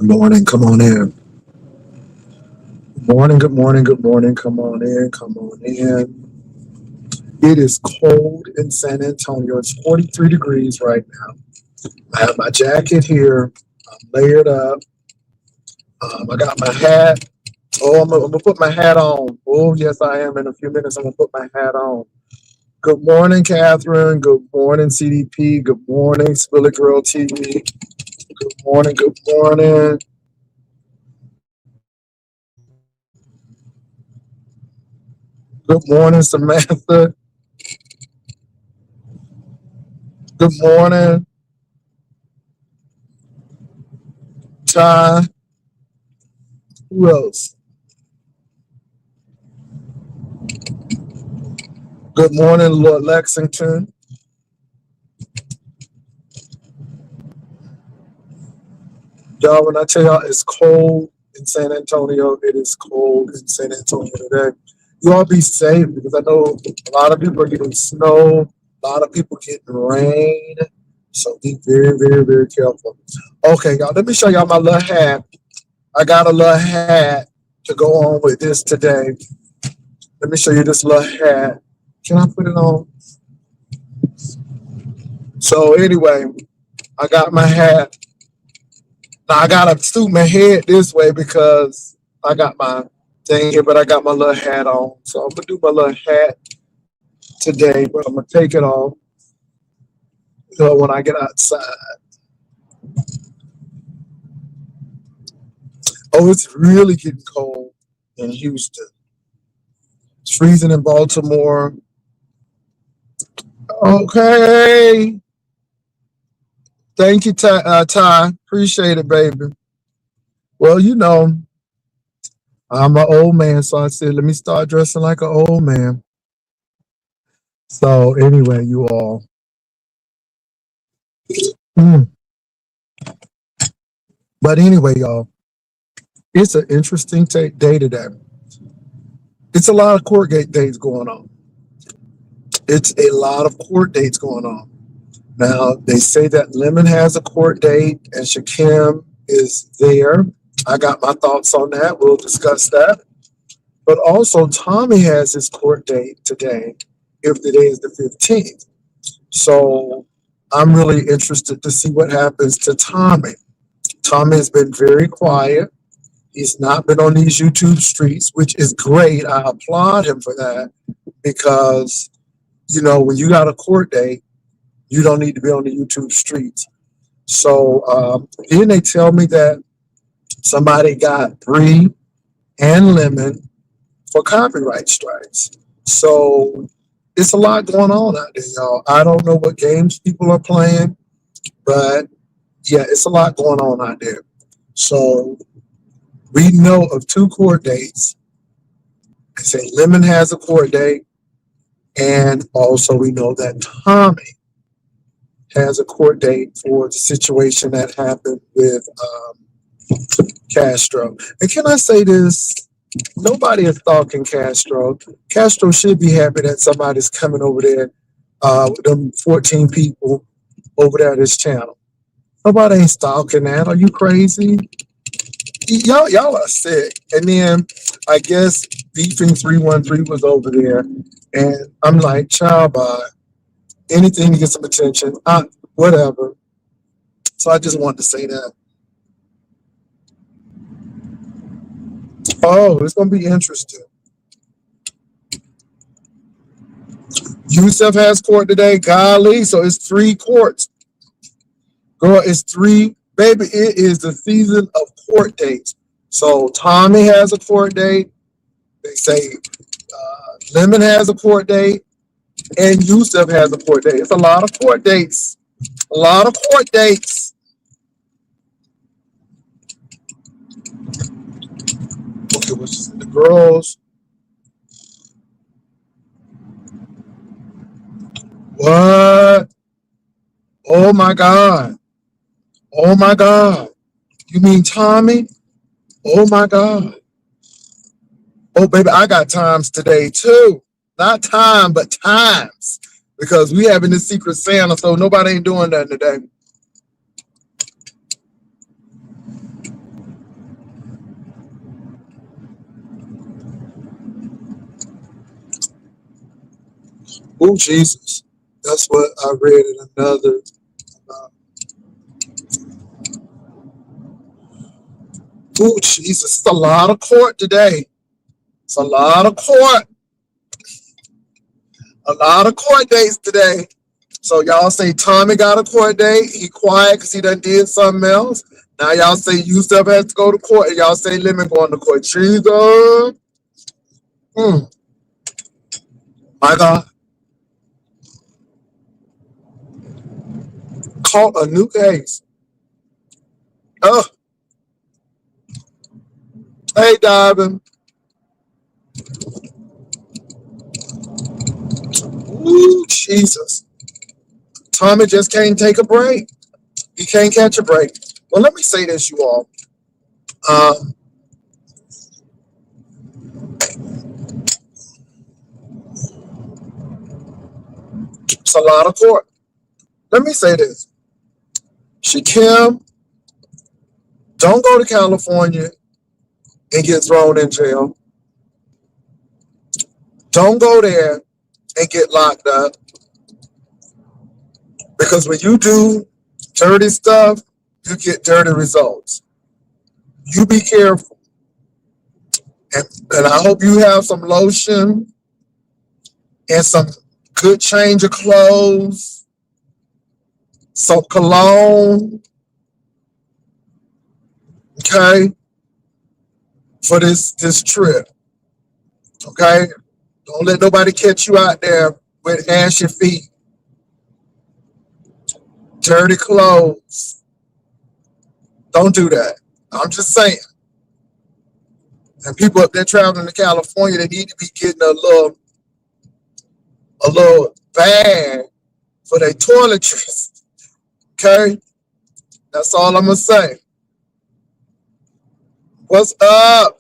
Good morning. Come on in. Morning. Good morning. Good morning. Come on in. Come on in. It is cold in San Antonio. It's 43 degrees right now. I have my jacket here. I'm layered up. I got my hat. Oh, I'm gonna put my hat on. Oh, yes, I am. In a few minutes, I'm gonna put my hat on. Good morning, Catherine. Good morning, CDP. Good morning, Spill It Girl TV. Good morning. Good morning. Good morning, Samantha. Good morning, Ty. Who else? Good morning, Lord Lexington. Y'all, when I tell y'all it's cold in San Antonio, it is cold in San Antonio today. You all be safe because I know a lot of people are getting snow, a lot of people getting rain. So be very, very, very careful. Okay, y'all, let me show y'all my little hat. I got a little hat to go on with this today. Let me show you this little hat. Can I put it on? So anyway, I got my hat. Now I gotta suit my head this way because I got my thing here, but I got my little hat on. So I'm gonna do my little hat today, but I'm gonna take it off when I get outside. Oh, it's really getting cold in Houston. It's freezing in Baltimore. Okay. Thank you, Ty. Appreciate it, baby. Well, I'm an old man, so I said, let me start dressing like an old man. So anyway, you all. Mm. But anyway, y'all, it's an interesting day today. It's a lot of court dates going on. It's a lot of court dates going on. Now, they say that Lemon has a court date and Shakim is there. I got my thoughts on that. We'll discuss that. But also, Tommy has his court date today, if the day is the 15th. So I'm really interested to see what happens to Tommy. Tommy has been very quiet. He's not been on these YouTube streets, which is great. I applaud him for that because, when you got a court date, you don't need to be on the YouTube streets. So then they tell me that somebody got Bree and Lemon for copyright strikes. So it's a lot going on out there, y'all. I don't know what games people are playing, but yeah, it's a lot going on out there. So we know of two court dates. I say Lemon has a court date, and also we know that Tommy has a court date for the situation that happened with Castro. And can I say this? Nobody is stalking Castro. Castro should be happy that somebody's coming over there with them 14 people over there at his channel. Nobody ain't stalking that. Are you crazy? Y'all are sick. And then I guess Beefing 313 was over there. And I'm like, child, bye. Anything to get some attention. Whatever. So I just wanted to say that. Oh, it's gonna be interesting. Yusef has court today. Golly, so it's 3 courts. Girl, it's 3. Baby, it is the season of court dates. So Tommy has a court date. They say Lemon has a court date. And Yusef has a court date. It's a lot of court dates. A lot of court dates. Okay, what's this? The girls. What? Oh my God. Oh my God. You mean Tommy? Oh my God. Oh, baby, I got times today too. Not time, but times. Because we having this Secret Santa, so nobody ain't doing nothing today. Oh, Jesus. That's what I read in another. Uh, oh, Jesus. It's a lot of court today. It's a lot of court. A lot of court dates today. So y'all say Tommy got a court date. He quiet because he done did something else. Now y'all say Yusuf has to go to court. And y'all say Lemon going to court. Jesus. Hmm. My God. Caught a new case. Oh, hey, Dobbin. Ooh, Jesus. Tommy just can't take a break. He can't catch a break. Well, let me say this, you all. Um, it's a lot of court. Let me say this. Shakim, don't go to California and get thrown in jail. Don't go there and get locked up. Because when you do dirty stuff, you get dirty results. You be careful. And I hope you have some lotion and some good change of clothes, some cologne, okay, for this trip. Okay? Don't let nobody catch you out there with ashy feet, dirty clothes. Don't do that. I'm just saying. And people up there traveling to California, they need to be getting a little bag for their toiletries. Okay? That's all I'm gonna say. What's up?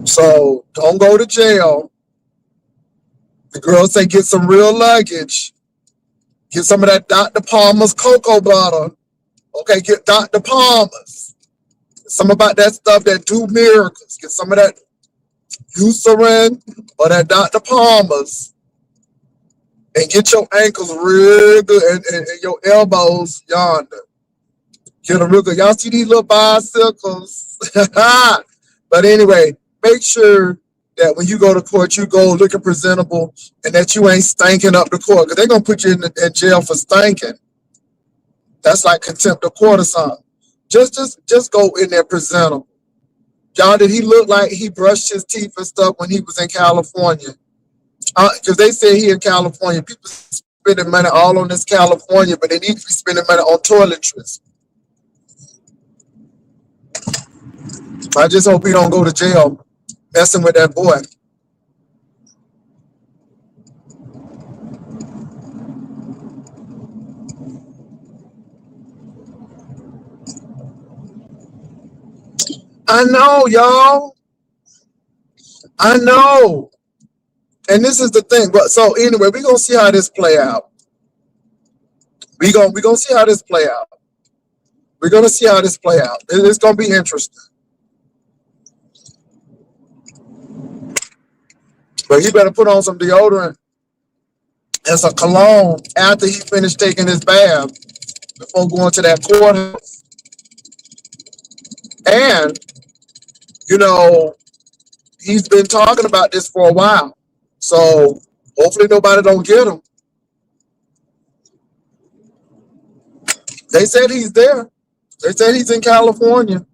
So don't go to jail. The girls say get some real luggage. Get some of that Dr. Palmer's cocoa butter. Okay, get Dr. Palmer's. Some about that stuff that do miracles. Get some of that Eucerin or that Dr. Palmer's. And get your ankles real good and your elbows yonder. Get them real good. Y'all see these little bicycles? But anyway, make sure that when you go to court, you go looking presentable and that you ain't stinking up the court. Because they're going to put you in jail for stinking. That's like contempt of court or something. Just go in there presentable. Y'all, did he look like he brushed his teeth and stuff when he was in California? Because they say here in California, people spending money all on this California, but they need to be spending money on toiletries. I just hope he don't go to jail messing with that boy. I know, y'all. I know. And this is the thing. But so anyway, we're gonna see how this play out. We're gonna see how this play out. We're gonna see how this play out. It's gonna be interesting. But he better put on some deodorant and some cologne after he finished taking his bath before going to that courthouse. And, you know, he's been talking about this for a while. So hopefully nobody don't get him. They said he's there. They said he's in California.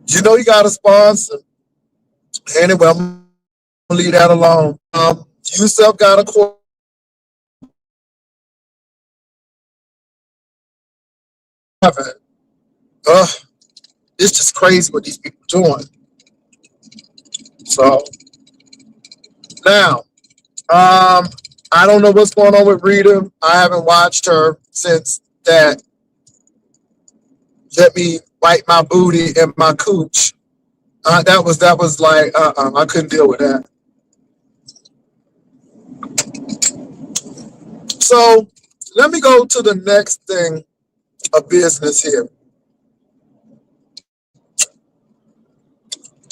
You know he got a sponsor. Anyway, I'm going to leave that alone. Yusuf got a court. It's just crazy what these people are doing. So now, I don't know what's going on with Rita. I haven't watched her since that. Let me wipe my booty and my cooch. That was like I couldn't deal with that. So let me go to the next thing of business here.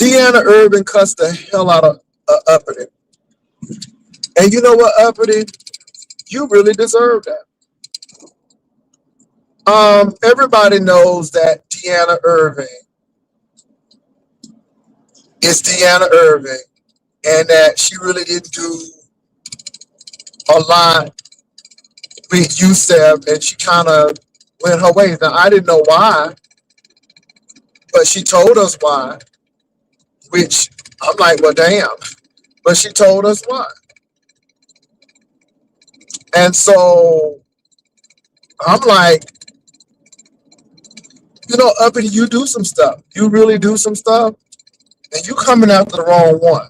Deanna Irvin cussed the hell out of Uppity. And you know what, Uppity? You really deserve that. Everybody knows that Deanna Irvin is Deanna Irvin, and that she really didn't do a lot with Youssef, and she kind of went her way. Now, I didn't know why, but she told us why, which I'm like, well, damn. But she told us why. And so I'm like, Uppity, you do some stuff. You really do some stuff, and you coming after the wrong one.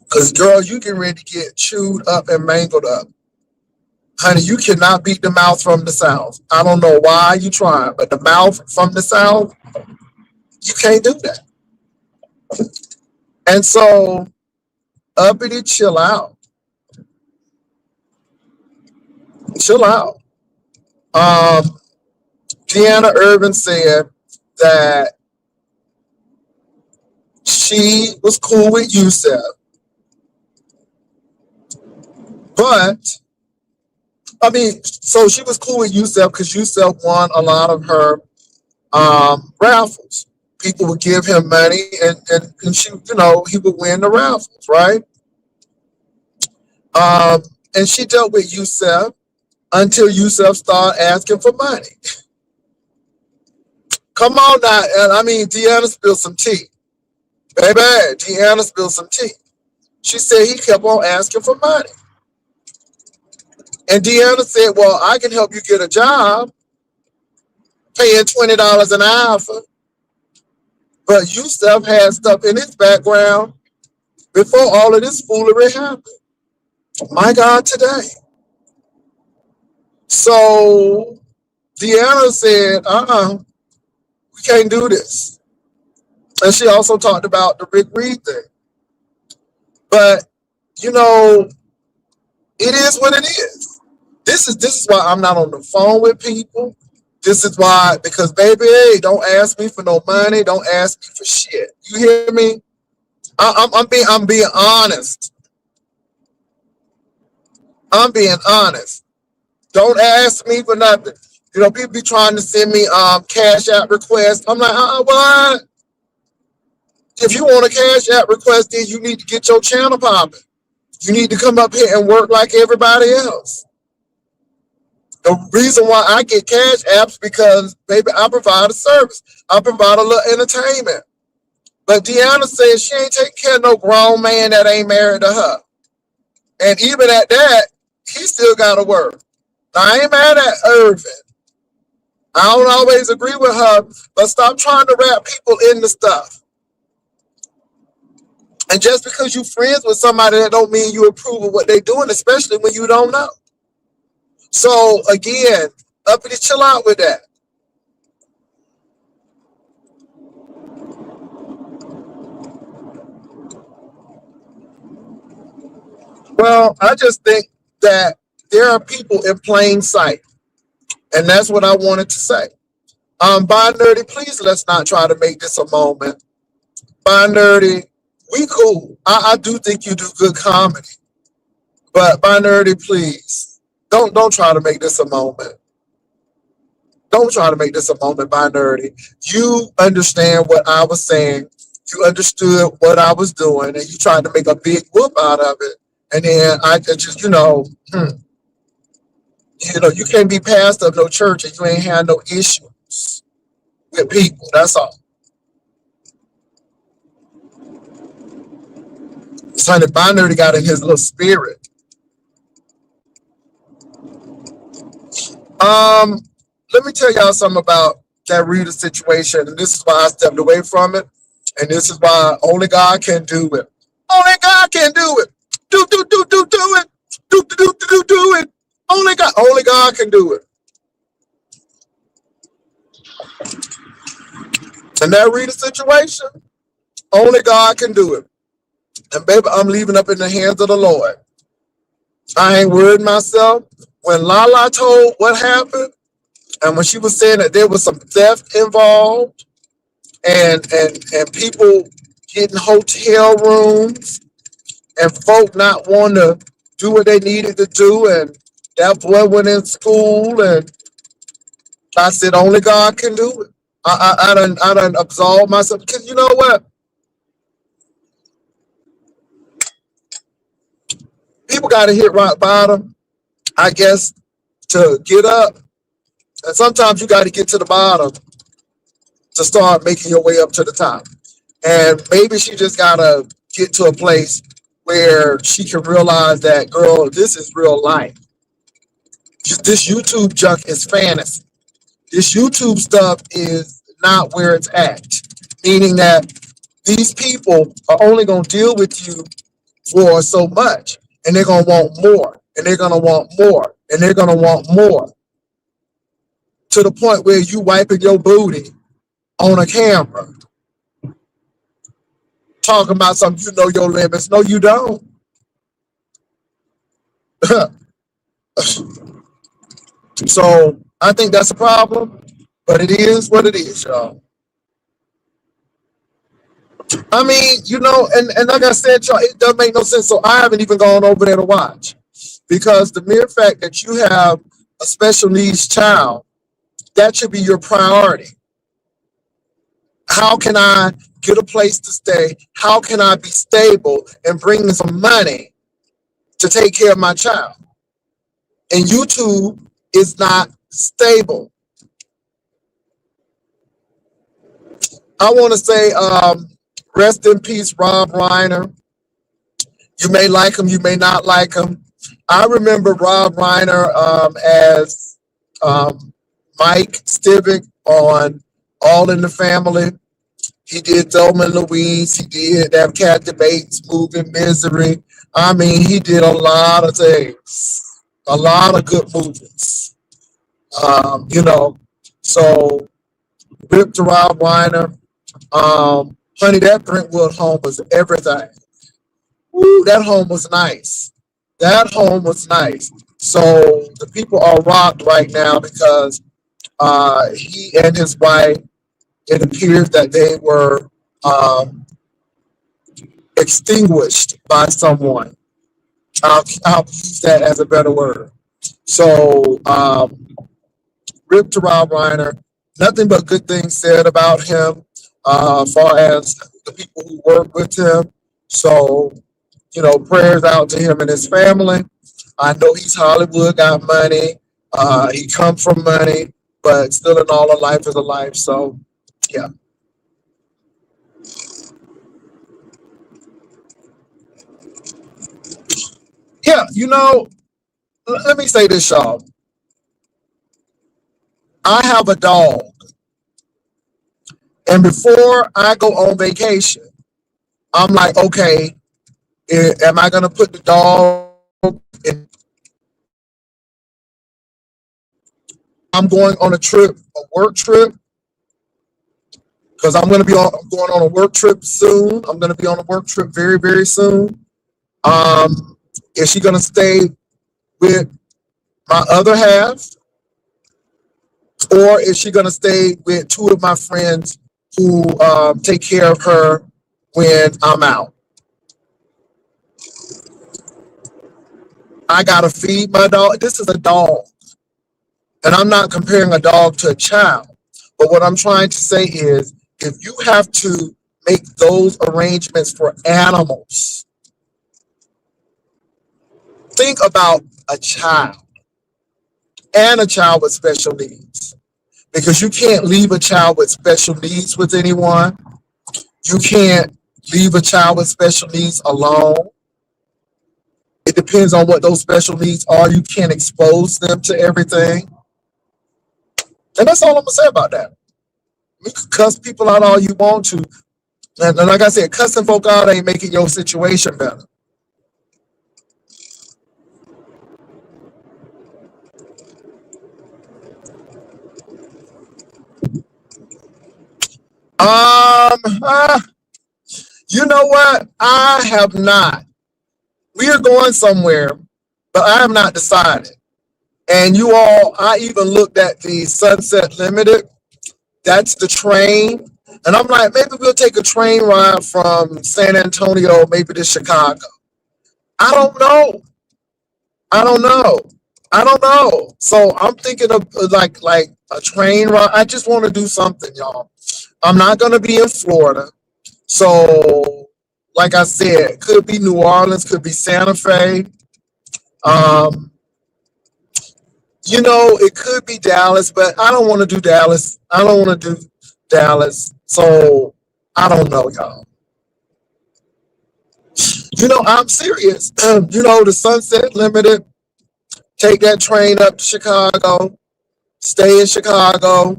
Because, girl, you getting ready to get chewed up and mangled up. Honey, you cannot beat the mouth from the South. I don't know why you trying, but the mouth from the South, you can't do that. And so, Uppity, chill out. Chill out. Deanna Irvin said that she was cool with Youssef, but so she was cool with Youssef because Youssef won a lot of her raffles. People would give him money, and she, he would win the raffles, right? And she dealt with Youssef until Youssef started asking for money. Come on now, and Deanna spilled some tea. Baby, Deanna spilled some tea. She said he kept on asking for money. And Deanna said, well, I can help you get a job, paying $20 an hour. But Youssef had stuff in his background before all of this foolery happened. My God, today. So Deanna said, we can't do this. And she also talked about the Rick Reed thing. But, it is what it is. This is why I'm not on the phone with people. This is why, because baby, hey, don't ask me for no money. Don't ask me for shit. You hear me? I'm being honest. I'm being honest. Don't ask me for nothing. People be trying to send me cash app requests. I'm like, what? If you want a cash app request, then you need to get your channel popping. You need to come up here and work like everybody else. The reason why I get cash apps because, baby, I provide a service. I provide a little entertainment. But Deanna says she ain't taking care of no grown man that ain't married to her. And even at that, he still got to work. Now, I ain't mad at Irvin. I don't always agree with her, but stop trying to wrap people into stuff. And just because you're friends with somebody, that don't mean you approve of what they're doing, especially when you don't know. So, again, Uppity, chill out with that. Well, I just think that there are people in plain sight. And that's what I wanted to say. By Nerdy, please let's not try to make this a moment. By Nerdy, we cool. I do think you do good comedy. But by Nerdy, please, don't try to make this a moment. Don't try to make this a moment, by Nerdy. You understand what I was saying. You understood what I was doing, and you tried to make a big whoop out of it. And then I just, you can't be pastor of no church and you ain't had no issues with people. That's all. Sonny Bonner got in his little spirit. Let me tell y'all something about that Rita situation, and this is why I stepped away from it, and this is why only God can do it. Only God can do it. Do it. Do it. Only God can do it. And that Rita situation, only God can do it. And baby, I'm leaving up in the hands of the Lord. I ain't worried myself. When Lala told what happened, and when she was saying that there was some theft involved, and people getting hotel rooms, and folk not wanting to do what they needed to do. And that boy went in school, and I said, only God can do it. I done absolved myself. Because you know what? People got to hit rock bottom, I guess, to get up. And sometimes you got to get to the bottom to start making your way up to the top. And maybe she just got to get to a place where she can realize that, girl, this is real life. This YouTube junk is fantasy. This YouTube stuff is not where it's at. Meaning that these people are only going to deal with you for so much. And they're going to want more. And they're going to want more. And they're going to want more. To the point where you wiping your booty on a camera. Talking about something, you know your limits. No, you don't. So I think that's a problem. But it is what it is, y'all. I mean, and like I said, y'all, it doesn't make no sense. So I haven't even gone over there to watch. Because the mere fact that you have a special needs child, that should be your priority. How can I get a place to stay? How can I be stable and bring in some money to take care of my child? And YouTube is not stable. I want to say rest in peace, Rob Reiner. You may like him, you may not like him. I remember Rob Reiner as Mike Stivic on All in the Family. He did Thelma and Louise. He did that Cat Debates, Moving Misery. I mean, he did a lot of things, a lot of good movies. So rip to Rob Reiner. Honey, that Brentwood home was everything. Woo, that home was nice. That home was nice. So the people are rocked right now because he and his wife, it appears that they were extinguished by someone. I'll use that as a better word. So rip to Rob Reiner. Nothing but good things said about him as far as the people who work with him. So, prayers out to him and his family. I know he's Hollywood, got money. He comes from money, but still in all, a life is a life. So, yeah. Yeah, let me say this, y'all. I have a dog. And before I go on vacation, I'm like, okay, am I going to put the dog in? I'm going on a trip, a work trip, because I'm going to be going on a work trip soon. I'm going to be on a work trip very, very soon. Is she going to stay with my other half? Or is she going to stay with two of my friends who take care of her when I'm out? I got to feed my dog. This is a dog. And I'm not comparing a dog to a child. But what I'm trying to say is, if you have to make those arrangements for animals, think about a child and a child with special needs. Because you can't leave a child with special needs with anyone. You can't leave a child with special needs alone. It depends on what those special needs are. You can't expose them to everything. And that's all I'm going to say about that. You can cuss people out all you want to. And like I said, cussing folk out ain't making your situation better. You know what? I have not. We are going somewhere, but I have not decided. And I even looked at the Sunset Limited. That's the train. And I'm like, maybe we'll take a train ride from San Antonio, maybe to Chicago. I don't know. I don't know. I don't know. So I'm thinking of like a train ride. I just want to do something, y'all. I'm not gonna be in Florida. So like I said, could be New Orleans, could be Santa Fe. Um, it could be Dallas, but I don't want to do Dallas. I don't want to do Dallas. So I don't know, y'all. I'm serious. The Sunset Limited, take that train up to Chicago, stay in Chicago,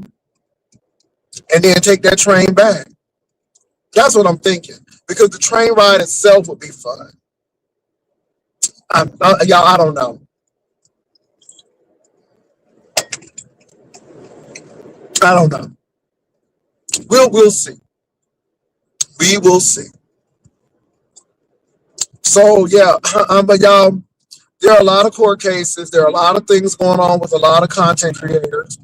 and then take that train back. That's what I'm thinking. Because the train ride itself would be fun. Y'all, I don't know. I don't know. We'll see. We will see. So yeah, but y'all, there are a lot of court cases. There are a lot of things going on with a lot of content creators.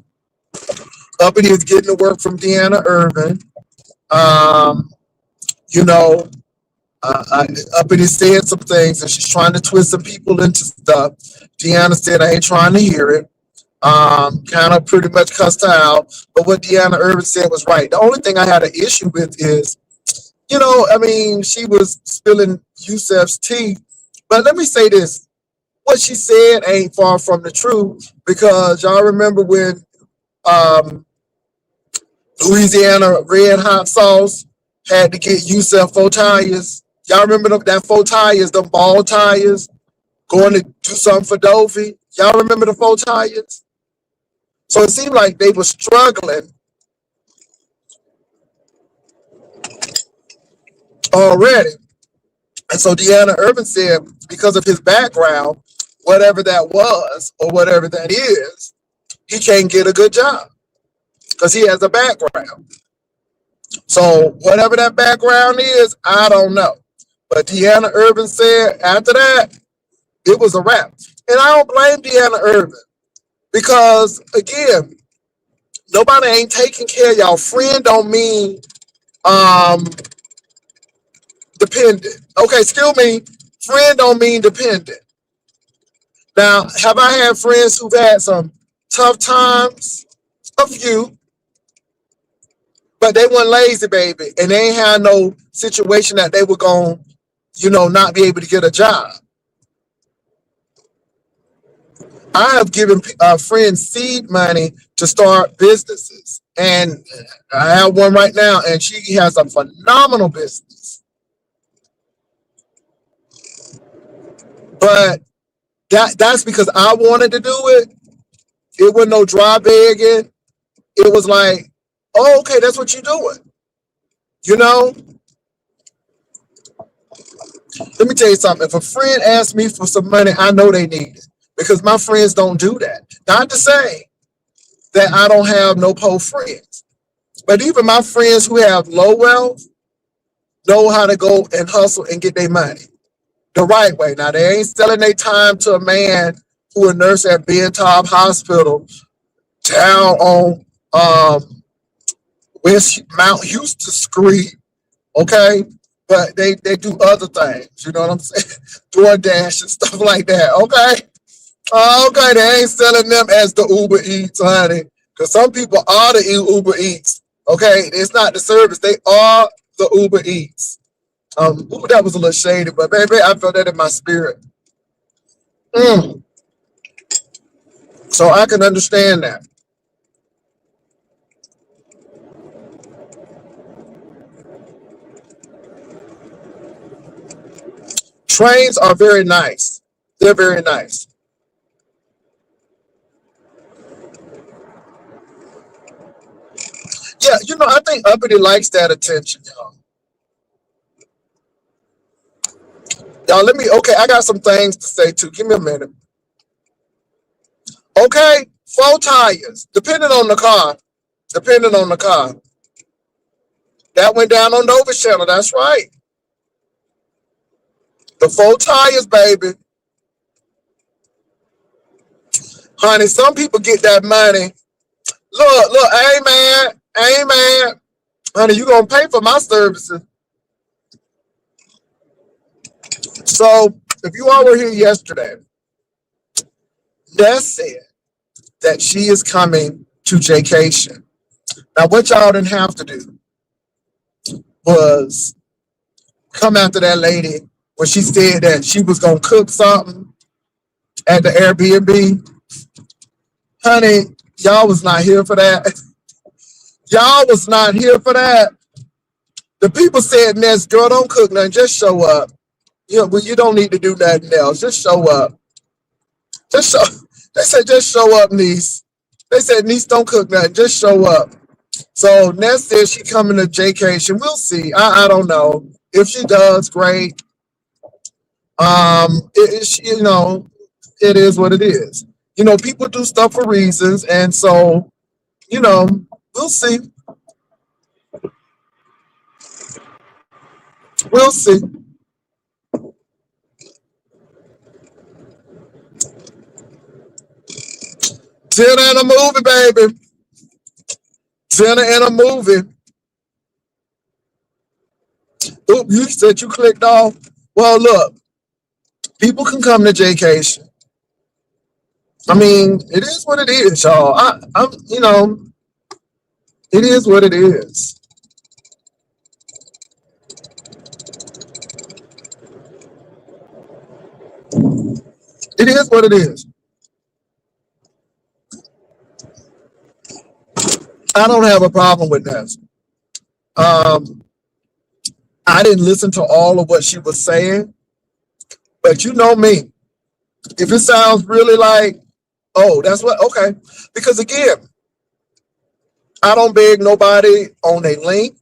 Uppity is getting the work from Deanna Irvin. Um, you know, Uppity said some things, and she's trying to twist some people into stuff. Deanna said, "I ain't trying to hear it." Kind of pretty much cussed her out. But what Deanna Irvin said was right. The only thing I had an issue with is, I mean, she was spilling Yusef's tea. But let me say this: what she said ain't far from the truth, because y'all remember when um, Louisiana Red Hot Sauce had to get Yusef four tires. Y'all remember that four tires, them ball tires, going to do something for Dovey? Y'all remember the four tires? So it seemed like they were struggling already. And so Deanna Irvin said, because of his background, whatever that was or whatever that is, he can't get a good job because he has a background. So whatever that background is, I don't know. But Deanna Irvin said after that, it was a wrap. And I don't blame Deanna Irvin because, again, nobody ain't taking care of y'all. Friend don't mean um, dependent. Okay, excuse me. Friend don't mean dependent. Now, have I had friends who've had some tough times? A few, but they weren't lazy, baby, and they ain't had no situation that they were going, not be able to get a job. I have given friends seed money to start businesses, and I have one right now, and she has a phenomenal business. But that's because I wanted to do it. It was no dry begging. It was like, oh, okay, that's what you're doing. You know, let me tell you something. If a friend asks me for some money, I know they need it because my friends don't do that. Not to say that I don't have no poor friends, but even my friends who have low wealth know how to go and hustle and get their money the right way. Now, they ain't selling their time to a man who a nurse at Ben Taub Hospital down on West Mount Houston Street, okay? But they do other things, you know what I'm saying? DoorDash and stuff like that, okay? Okay, they ain't selling them as the Uber Eats, honey. Because some people are the Uber Eats, okay? It's not the service, they are the Uber Eats. Ooh, that was a little shady, but baby, I felt that in my spirit. Mm. So I can understand that. Trains are very nice. They're very nice. Yeah, I think Uppity likes that attention, y'all. Y'all, okay, I got some things to say too. Give me a minute. Okay, four tires, depending on the car. Depending on the car. That went down on Nova's channel. That's right. The four tires, baby. Honey, some people get that money. Look, amen, amen. Honey, you gonna pay for my services. So if you all were here yesterday, Ness said that she is coming to Jaycation. Now, what y'all didn't have to do was come after that lady when she said that she was gonna cook something at the Airbnb. Honey, y'all was not here for that. Y'all was not here for that. The people said, Ness, girl, don't cook nothing. Just show up. Well, you don't need to do nothing else. Just show up. Just show. They said, just show up, niece. They said, niece, don't cook nothing. Just show up. So Ness said she coming to Jaycation. We'll see. I don't know. If she does, great. It is what it is. People do stuff for reasons, and so we'll see. We'll see. Dinner and a movie, baby. Dinner and a movie. Oop, you said you clicked off. Well, look, people can come to Jaycation. I mean, it is what it is, y'all. It is what it is. It is what it is. I don't have a problem with that. I didn't listen to all of what she was saying, but you know me. If it sounds really like, oh, that's what, okay. Because again, I don't beg nobody on a link.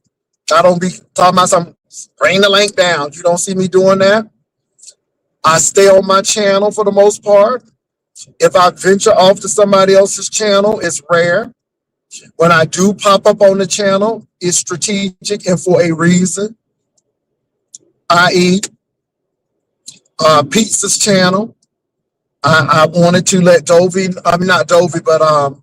I don't be talking about some bring the link down. You don't see me doing that. I stay on my channel for the most part. If I venture off to somebody else's channel, it's rare. When I do pop up on the channel, it's strategic and for a reason. I.e., Pizza's channel. I wanted to let not Dovey, but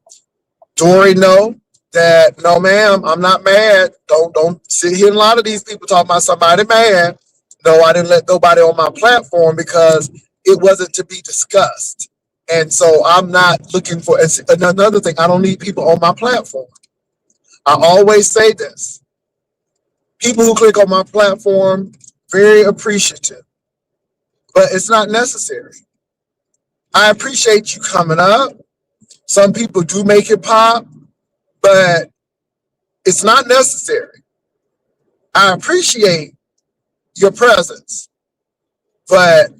Dory know that no, ma'am, I'm not mad. Don't sit here. A lot of these people talk about somebody mad. No, I didn't let nobody on my platform because it wasn't to be discussed. And so I'm not looking for another thing. I don't need people on my platform. I always say this. People who click on my platform, very appreciative, but it's not necessary. I appreciate you coming up. Some people do make it pop, but it's not necessary. I appreciate your presence, but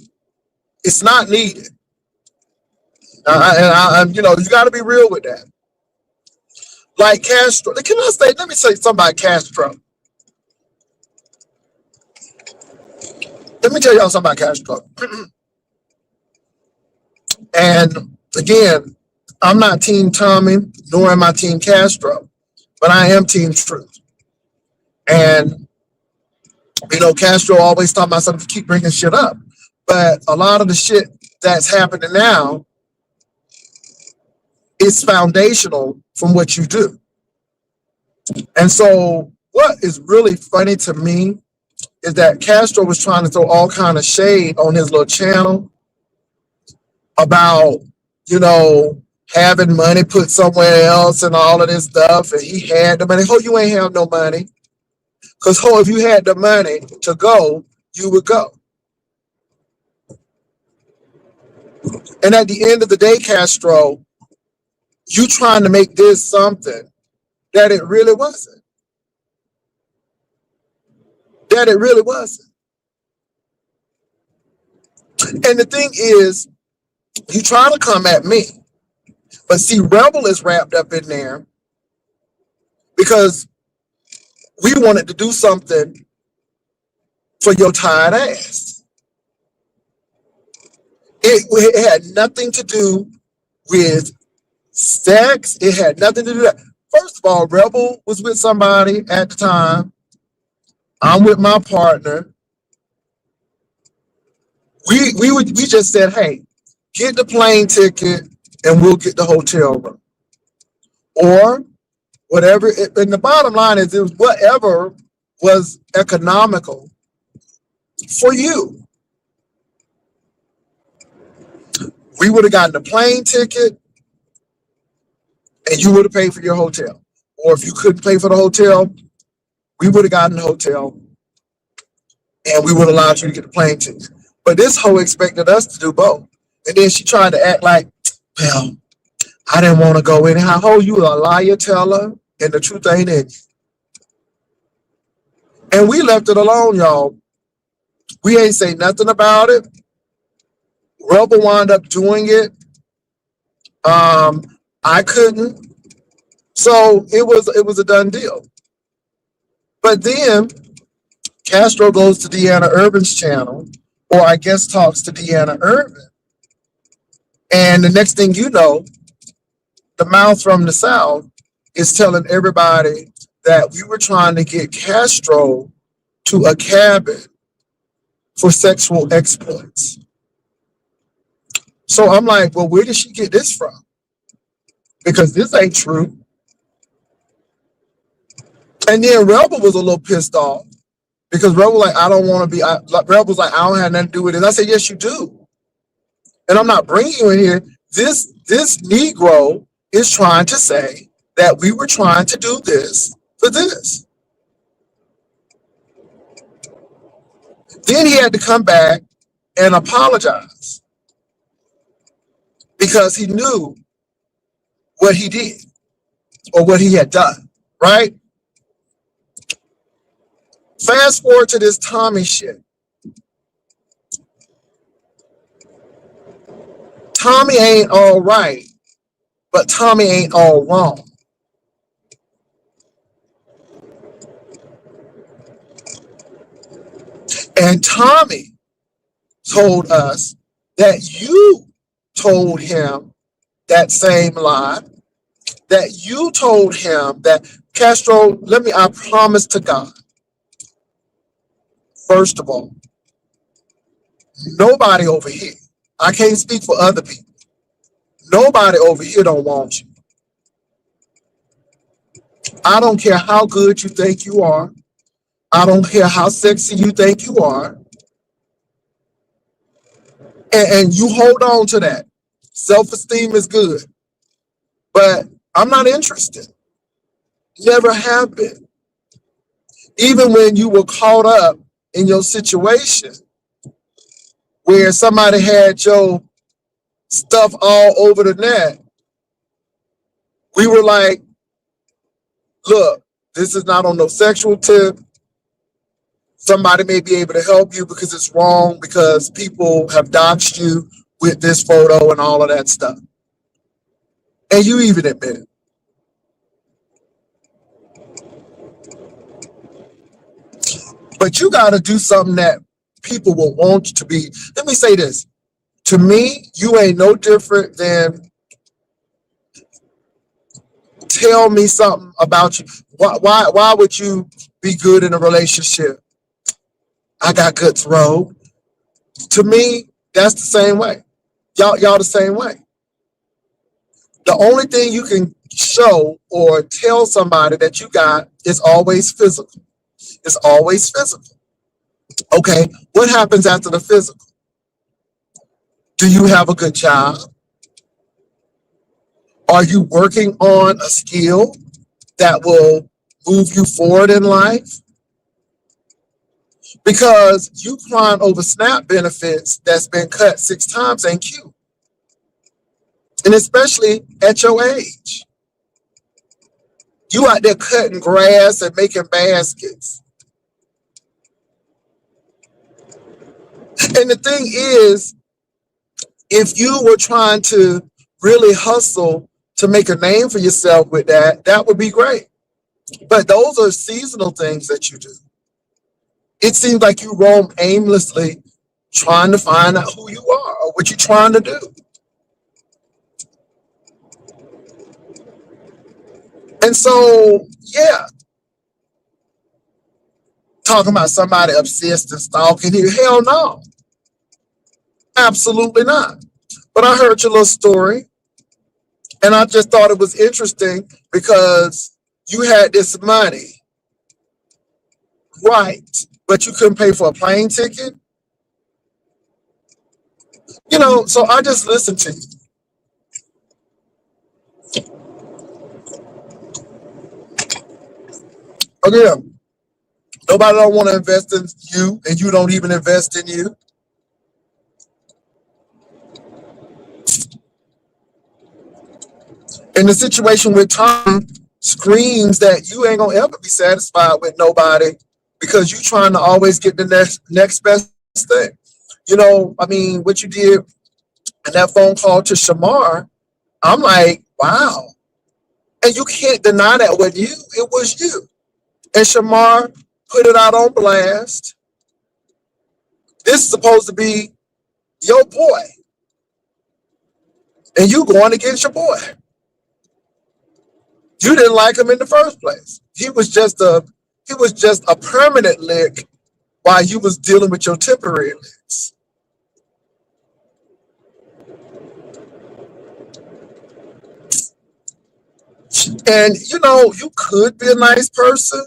it's not needed. You got to be real with that. Like Castro, let me say something about Castro. Let me tell y'all something about Castro. And again, I'm not Team Tommy, nor am I Team Castro, but I am Team Truth. And, Castro always talking about something to keep bringing shit up. But a lot of the shit that's happening now is foundational from what you do. And so what is really funny to me is that Castro was trying to throw all kind of shade on his little channel about, having money put somewhere else and all of this stuff. And he had the money. You ain't have no money. Because, if you had the money to go, you would go. And at the end of the day, Castro, you trying to make this something that it really wasn't. That it really wasn't. And the thing is, you trying to come at me. But see, Rebel is wrapped up in there because we wanted to do something for your tired ass. It had nothing to do with sex. It had nothing to do with that. First of all, Rebel was with somebody at the time. I'm with my partner. We just said, hey, get the plane ticket and we'll get the hotel room. Or Whatever, and the bottom line is it was whatever was economical for you. We would have gotten a plane ticket and you would have paid for your hotel. Or if you couldn't pay for the hotel, we would have gotten the hotel and we would have allowed you to get the plane ticket. But this hoe expected us to do both. And then she tried to act like, well, I didn't want to go anyhow. Ho, you a liar teller, and the truth ain't in you. And we left it alone, y'all. We ain't say nothing about it. Rebel wound up doing it. I couldn't. So it was a done deal. But then Castro goes to Deanna Urban's channel, or I guess talks to Deanna Urban. And the next thing you know, the mouth from the South is telling everybody that we were trying to get Castro to a cabin for sexual exploits. So I'm like, well, where did she get this from? Because this ain't true. And then Rebel was a little pissed off because Rebel like, I don't want to be, Rebel's like, I don't have nothing to do with it. I said, yes, you do. And I'm not bringing you in here. This Negro is trying to say that we were trying to do this for this. Then he had to come back and apologize because he knew what he did or what he had done, right? Fast forward to this Tommy shit. Tommy ain't all right, but Tommy ain't all wrong. And Tommy told us that you told him that same lie, that you told him that Castro, I promise to God, first of all, nobody over here, I can't speak for other people, nobody over here don't want you. I don't care how good you think you are. I don't care how sexy you think you are. And you hold on to that. Self-esteem is good. But I'm not interested. Never have been. Even when you were caught up in your situation where somebody had your stuff all over the net, we were like, look, this is not on no sexual tip. Somebody may be able to help you because it's wrong, because people have doxed you with this photo and all of that stuff. And you even admit it. But you got to do something that people will want you to be. Let me say this. To me, you ain't no different than tell me something about you. Why would you be good in a relationship? I got guts, bro. To me, that's the same way. Y'all the same way. The only thing you can show or tell somebody that you got is always physical. It's always physical. Okay, what happens after the physical? Do you have a good job? Are you working on a skill that will move you forward in life? Because you crying over SNAP benefits that's been cut 6 times ain't cute. And especially at your age. You out there cutting grass and making baskets. And the thing is, if you were trying to really hustle to make a name for yourself with that, that would be great. But those are seasonal things that you do. It seems like you roam aimlessly trying to find out who you are or what you're trying to do. And so, yeah, talking about somebody obsessed and stalking you, hell no. Absolutely not. But I heard your little story, and I just thought it was interesting because You had this money, right? But you couldn't pay for a plane ticket. So I just listened to you. Again, nobody don't want to invest in you, and you don't even invest in you. And the situation with Tom screams that you ain't gonna ever be satisfied with nobody because you trying to always get the next best thing. I mean, what you did in that phone call to Shamar, I'm like, wow. And you can't deny that with you. It was you. And Shamar put it out on blast. This is supposed to be your boy. And you going against your boy. You didn't like him in the first place. He was just a permanent lick while you was dealing with your temporary licks. And you could be a nice person,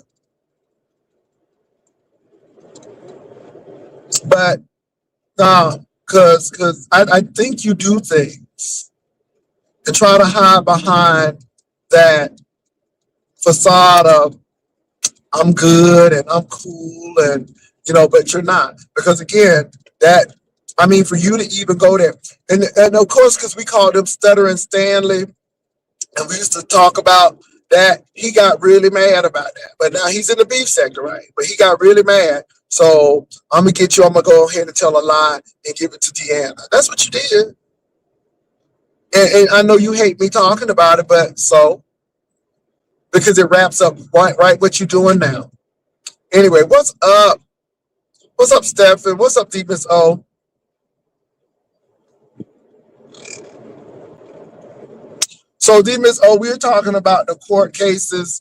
but because I think you do things to try to hide behind that facade of I'm good and I'm cool and but you're not. Because again, for you to even go there, and of course, because we called him Stuttering Stanley, and we used to talk about that, he got really mad about that. But now he's in the beef sector, right? But he got really mad. So I'm gonna go ahead and tell a lie and give it to Deanna. That's what you did. And I know you hate me talking about it, but because it wraps up right what you're doing now. Anyway, what's up? What's up, Stephen? What's up, Deep Miss O? So, Deep Miss O, we're talking about the court cases.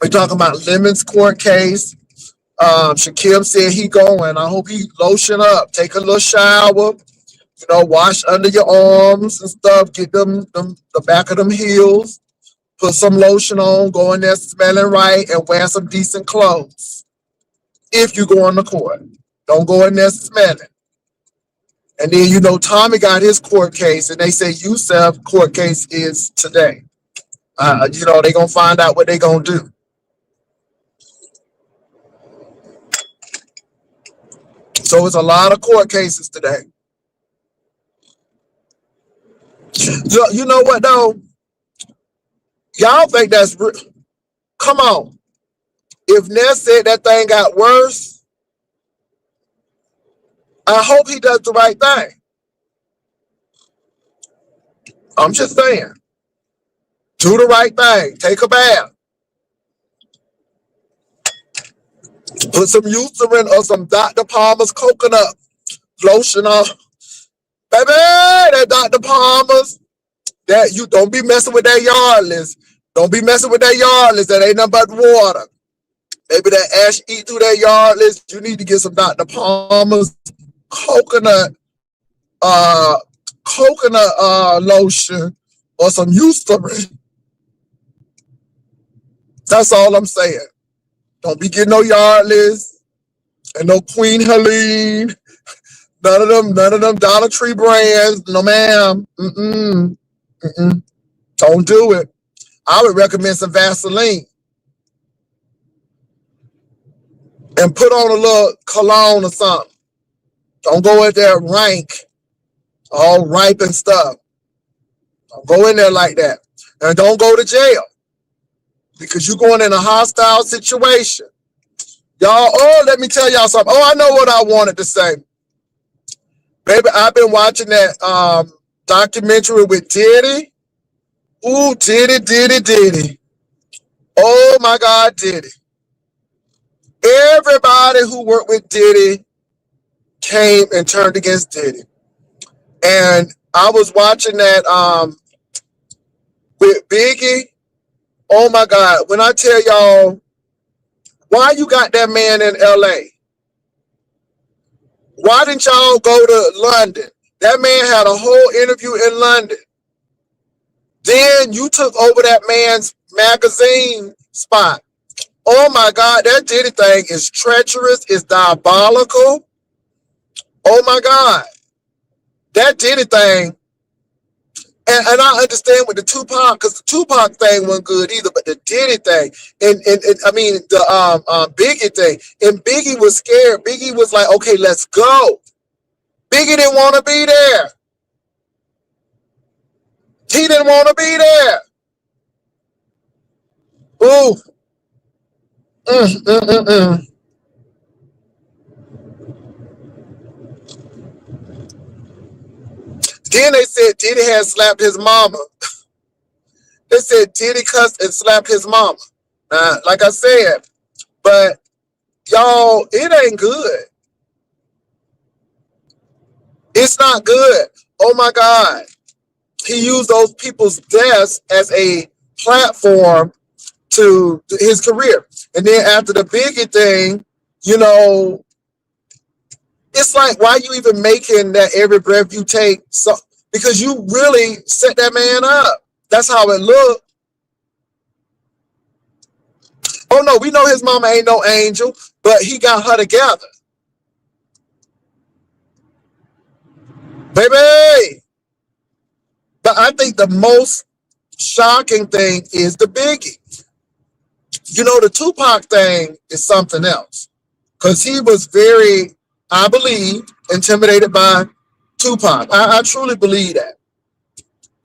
We're talking about Lemon's court case. Shaquille said he going. I hope he lotion up, take a little shower, wash under your arms and stuff, get them the back of them heels, put some lotion on, go in there smelling right, and wear some decent clothes. If you go on the court, don't go in there smelling. And then Tommy got his court case, and they say Yusef court case is today. They gonna find out what they gonna do. So it's a lot of court cases today. So, you know what though? Y'all think that's come on. If Ness said that thing got worse, I hope he does the right thing. I'm just saying. Do the right thing. Take a bath. Put some Eucerin or some Dr. Palmer's coconut lotion on. Baby, that Dr. Palmer's, that you don't be messing with that yardless. Don't be messing with that yardless. That ain't nothing but water. Maybe that ash eat through that yardless. You need to get some Dr. Palmer's coconut lotion or some Eucerin. That's all I'm saying. Don't be getting no yardless and no Queen Helene. None of them Dollar Tree brands. No, ma'am. Don't do it. I would recommend some Vaseline. And put on a little cologne or something. Don't go in there rank, all ripe and stuff. Don't go in there like that. And don't go to jail. Because you're going in a hostile situation. Y'all, let me tell y'all something. I know what I wanted to say. Baby, I've been watching that documentary with Diddy. Ooh, Diddy. Oh my God, Diddy. Everybody who worked with Diddy came and turned against Diddy. And I was watching that with Biggie. Oh my God, when I tell y'all, why you got that man in LA? Why didn't y'all go to London? That man had a whole interview in London. Then you took over that man's magazine spot. Oh my God, that Diddy thing is treacherous, it's diabolical. Oh my God, that Diddy thing. And I understand with the Tupac, because the Tupac thing wasn't good either, but the Diddy thing, and I mean the Biggie thing, and Biggie was scared. Biggie was like, okay, let's go. Biggie didn't want to be there. He didn't want to be there. Ooh. Mm, mm, mm, mm. Then they said Diddy had slapped his mama. They said Diddy cussed and slapped his mama. Like I said, but y'all, it ain't good. It's not good. Oh my God. He used those people's deaths as a platform to his career. And then after the Biggie thing, you know, it's like, why you even making that every breath you take? So because you really set that man up. That's how it looked. Oh no, we know his mama ain't no angel, but he got her together. Baby. But I think the most shocking thing is the Biggie. You know, the Tupac thing is something else. Because he was very, I believe, intimidated by Tupac. I truly believe that.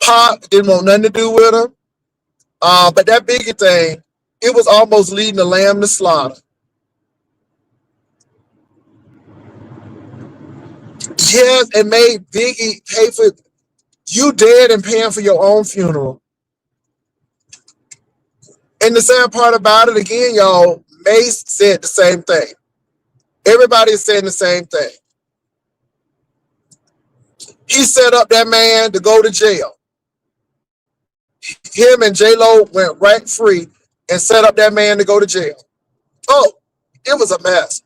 Pac didn't want nothing to do with him. But that Biggie thing, it was almost leading the lamb to slaughter. Yes, it made Biggie pay for you dead and paying for your own funeral. And the sad part about it, again, y'all, Mace said the same thing. Everybody is saying the same thing. He set up that man to go to jail. Him and J-Lo went right free and set up that man to go to jail. Oh, it was a mess.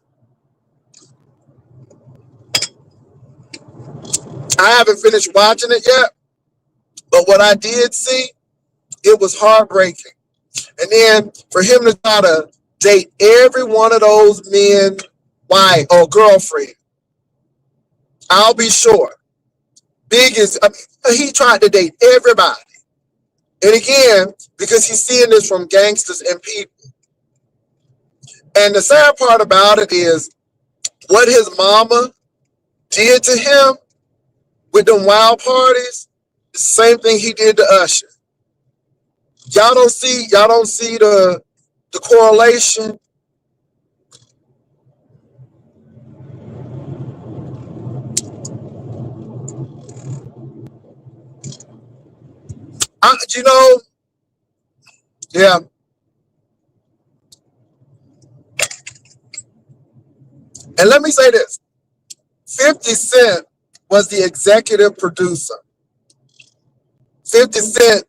I haven't finished watching it yet, but what I did see, it was heartbreaking. And then for him to try to date every one of those men, wife or girlfriend, I'll be sure. He tried to date everybody. And again, because he's seeing this from gangsters and people. And the sad part about it is what his mama did to him with them wild parties, the same thing he did to Usher. Y'all don't see the correlation. You know, yeah. And let me say this. 50 Cent was the executive producer. 50 Cent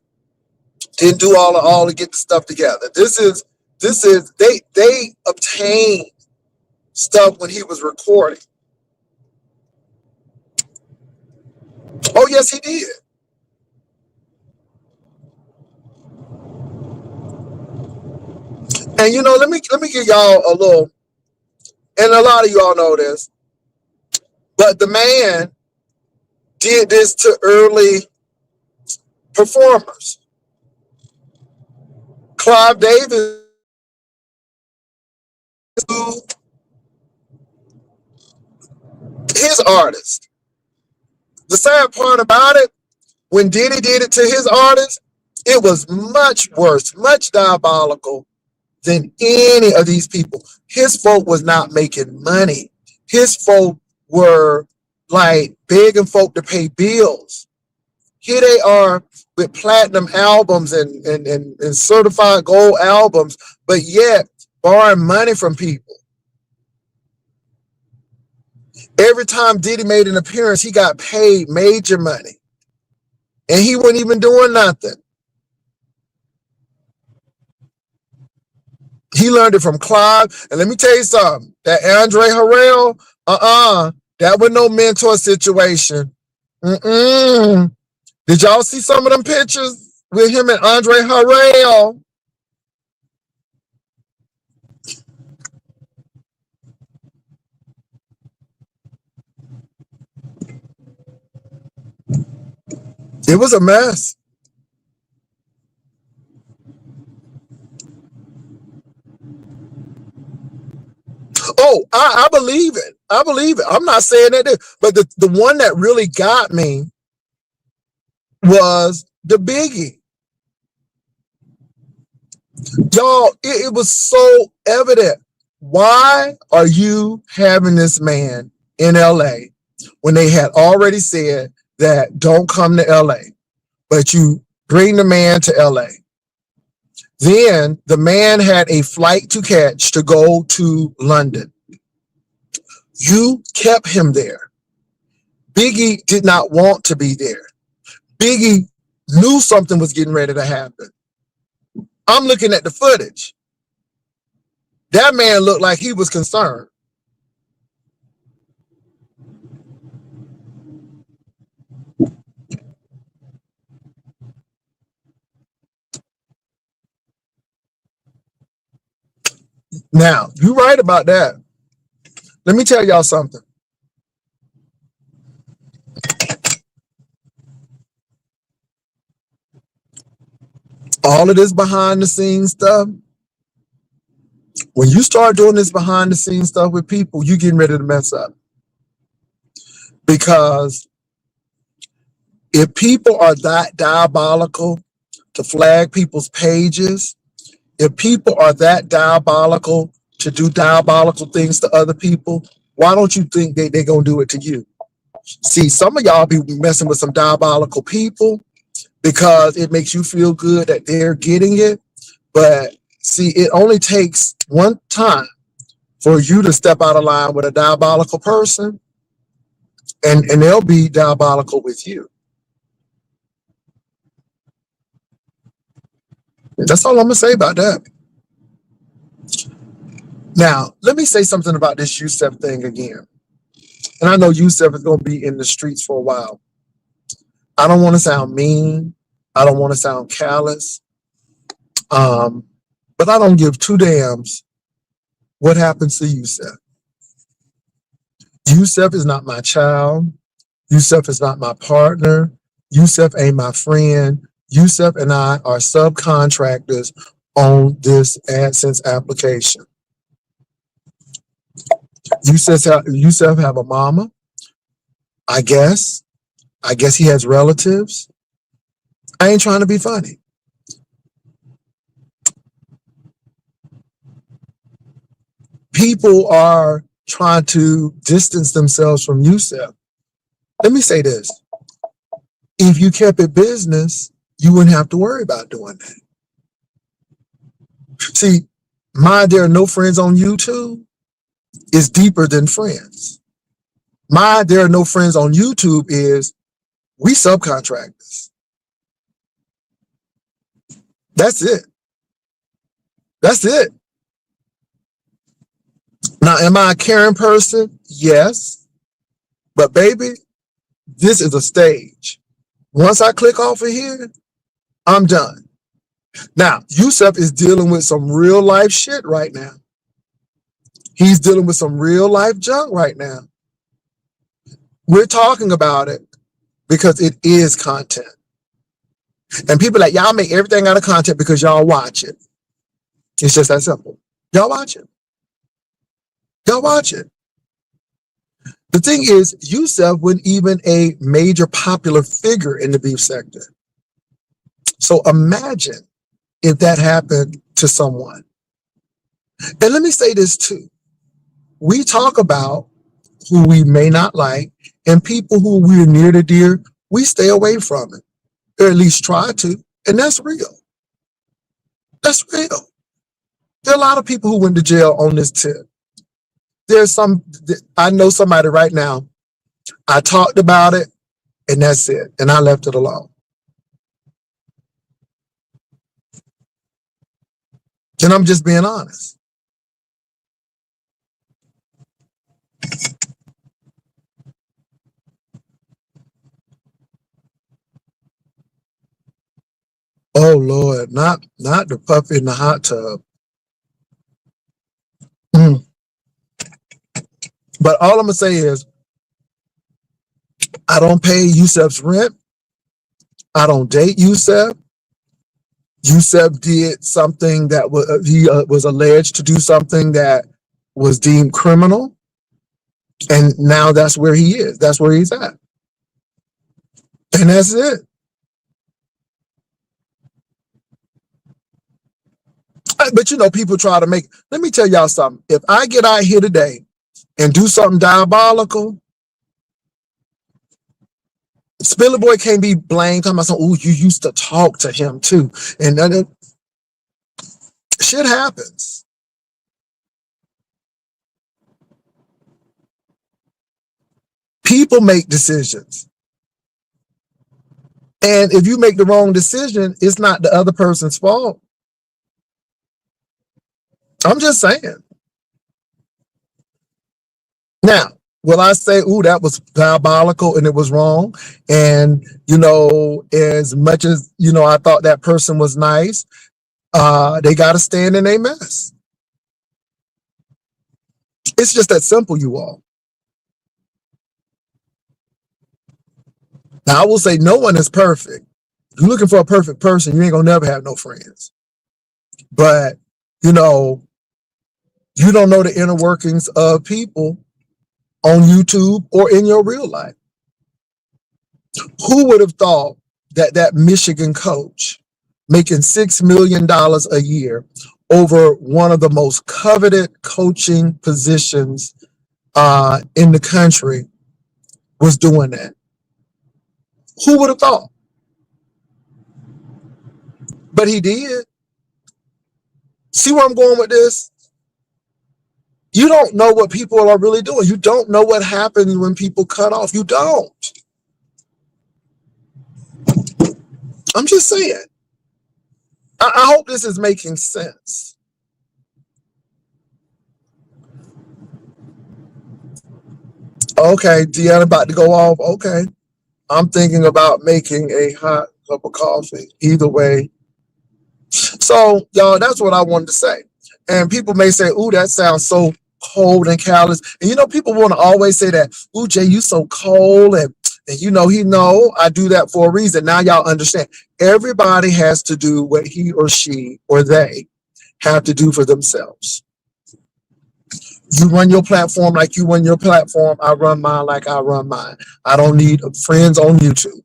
didn't do all to get the stuff together. This is they obtained stuff when he was recording. Oh yes, he did. And you know, let me give y'all a little, and a lot of y'all know this, but the man did this to early performers. Clive Davis, his artist. The sad part about it, when Diddy did it to his artist, it was much worse, much diabolical than any of these people. His folk was not making money. His folk were like begging folk to pay bills. Here they are with platinum albums and certified gold albums, but yet borrowing money from people. Every time Diddy made an appearance, he got paid major money. And he wasn't even doing nothing. He learned it from Clive. And let me tell you something. That Andre Harrell, that was no mentor situation. Did y'all see some of them pictures with him and Andre Harrell? It was a mess. Oh, I believe it. I believe it. I'm not saying that, but the one that really got me was the Biggie. Y'all, it was so evident. Why are you having this man in LA when they had already said that don't come to LA, but you bring the man to LA? Then the man had a flight to catch to go to London. You kept him there. Biggie did not want to be there. Biggie knew something was getting ready to happen. I'm looking at the footage. That man looked like he was concerned. Now, you're right about that. Let me tell y'all something. All of this behind the scenes stuff, when you start doing this behind the scenes stuff with people, you're getting ready to mess up. Because if people are that diabolical to flag people's pages, if people are that diabolical to do diabolical things to other people, why don't you think they're going to do it to you? See, some of y'all be messing with some diabolical people because it makes you feel good that they're getting it. But see, it only takes one time for you to step out of line with a diabolical person, and they'll be diabolical with you. That's all I'm going to say about that. Now, let me say something about this Yusef thing again. And I know Yusef is going to be in the streets for a while. I don't want to sound mean. I don't want to sound callous. But I don't give two damns what happens to Yusef. Yusef is not my child. Yusef is not my partner. Yusef ain't my friend. Yusef and I are subcontractors on this AdSense application. Yusef have a mama, I guess. I guess he has relatives. I ain't trying to be funny. People are trying to distance themselves from Yusef. Let me say this. If you kept it business, you wouldn't have to worry about doing that. See, there are no friends on YouTube is deeper than friends. There are no friends on YouTube is we subcontractors. That's it. That's it. Now, am I a caring person? Yes. But baby, this is a stage. Once I click off of here, I'm done. Now, Yusef is dealing with some real life shit right now. He's dealing with some real life junk right now. We're talking about it because it is content. And people like, y'all make everything out of content because y'all watch it. It's just that simple. Y'all watch it. Y'all watch it. The thing is, Yusef wasn't even a major popular figure in the beef sector. So imagine if that happened to someone. And let me say this too. We talk about who we may not like and people who we're near to dear, we stay away from it. Or at least try to. And that's real. That's real. There are a lot of people who went to jail on this tip. I know somebody right now, I talked about it and that's it. And I left it alone. And I'm just being honest. Oh Lord, not the puppy in the hot tub. Mm. But all I'm gonna say is I don't pay Yusef's rent. I don't date Yusef. Yusef did something that he was alleged to do something that was deemed criminal, and now that's where he is. That's where he's at, and that's it. But people try to make. Let me tell y'all something. If I get out here today and do something diabolical, Spiller Boy can't be blamed. Talking about, "Oh, you used to talk to him too," and shit happens. People make decisions, and if you make the wrong decision, it's not the other person's fault. I'm just saying. Now, will I say, "Ooh, that was diabolical and it was wrong"? And as much as I thought that person was nice, they got to stand in their mess. It's just that simple, you all. Now, I will say, no one is perfect. If you're looking for a perfect person, you ain't gonna never have no friends. But you don't know the inner workings of people on YouTube or in your real life. Who would have thought that Michigan coach making $6 million a year over one of the most coveted coaching positions in the country was doing that? Who would have thought? But he did. See where I'm going with this? You don't know what people are really doing. You don't know what happens when people cut off. You don't. I'm just saying. I hope this is making sense. Okay, Deanna about to go off. Okay. I'm thinking about making a hot cup of coffee. Either way. So, y'all, that's what I wanted to say. And people may say, "Ooh, that sounds so cold and callous." And people want to always say that, "Ooh, Jay, you so cold." And I do that for a reason. Now y'all understand. Everybody has to do what he or she or they have to do for themselves. You run your platform like you run your platform. I run mine like I run mine. I don't need friends on YouTube.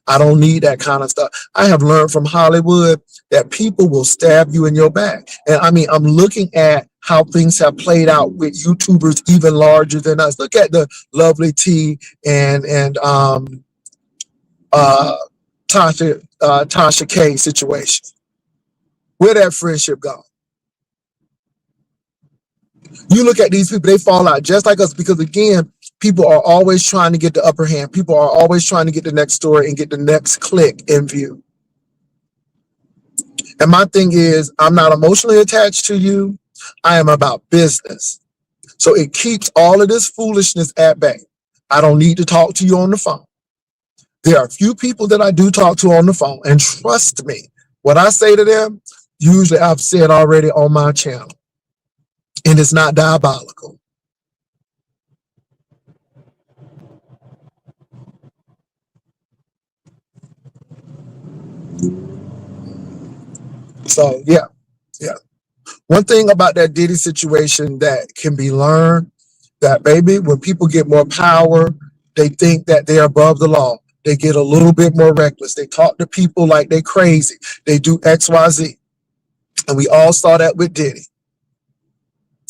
I don't need that kind of stuff. I have learned from Hollywood that people will stab you in your back. And I'm looking at how things have played out with YouTubers even larger than us. Look at the Lovely T and Tasha K situation. Where that friendship gone? You look at these people, they fall out just like us because, again, people are always trying to get the upper hand. People are always trying to get the next story and get the next click in view. And my thing is, I'm not emotionally attached to you. I am about business. So it keeps all of this foolishness at bay. I don't need to talk to you on the phone. There are a few people that I do talk to on the phone, and trust me, what I say to them, usually I've said already on my channel, and it's not diabolical. So yeah. One thing about that Diddy situation that can be learned, that baby, when people get more power, they think that they're above the law. They get a little bit more reckless. They talk to people like they crazy. They do XYZ. And we all saw that with Diddy.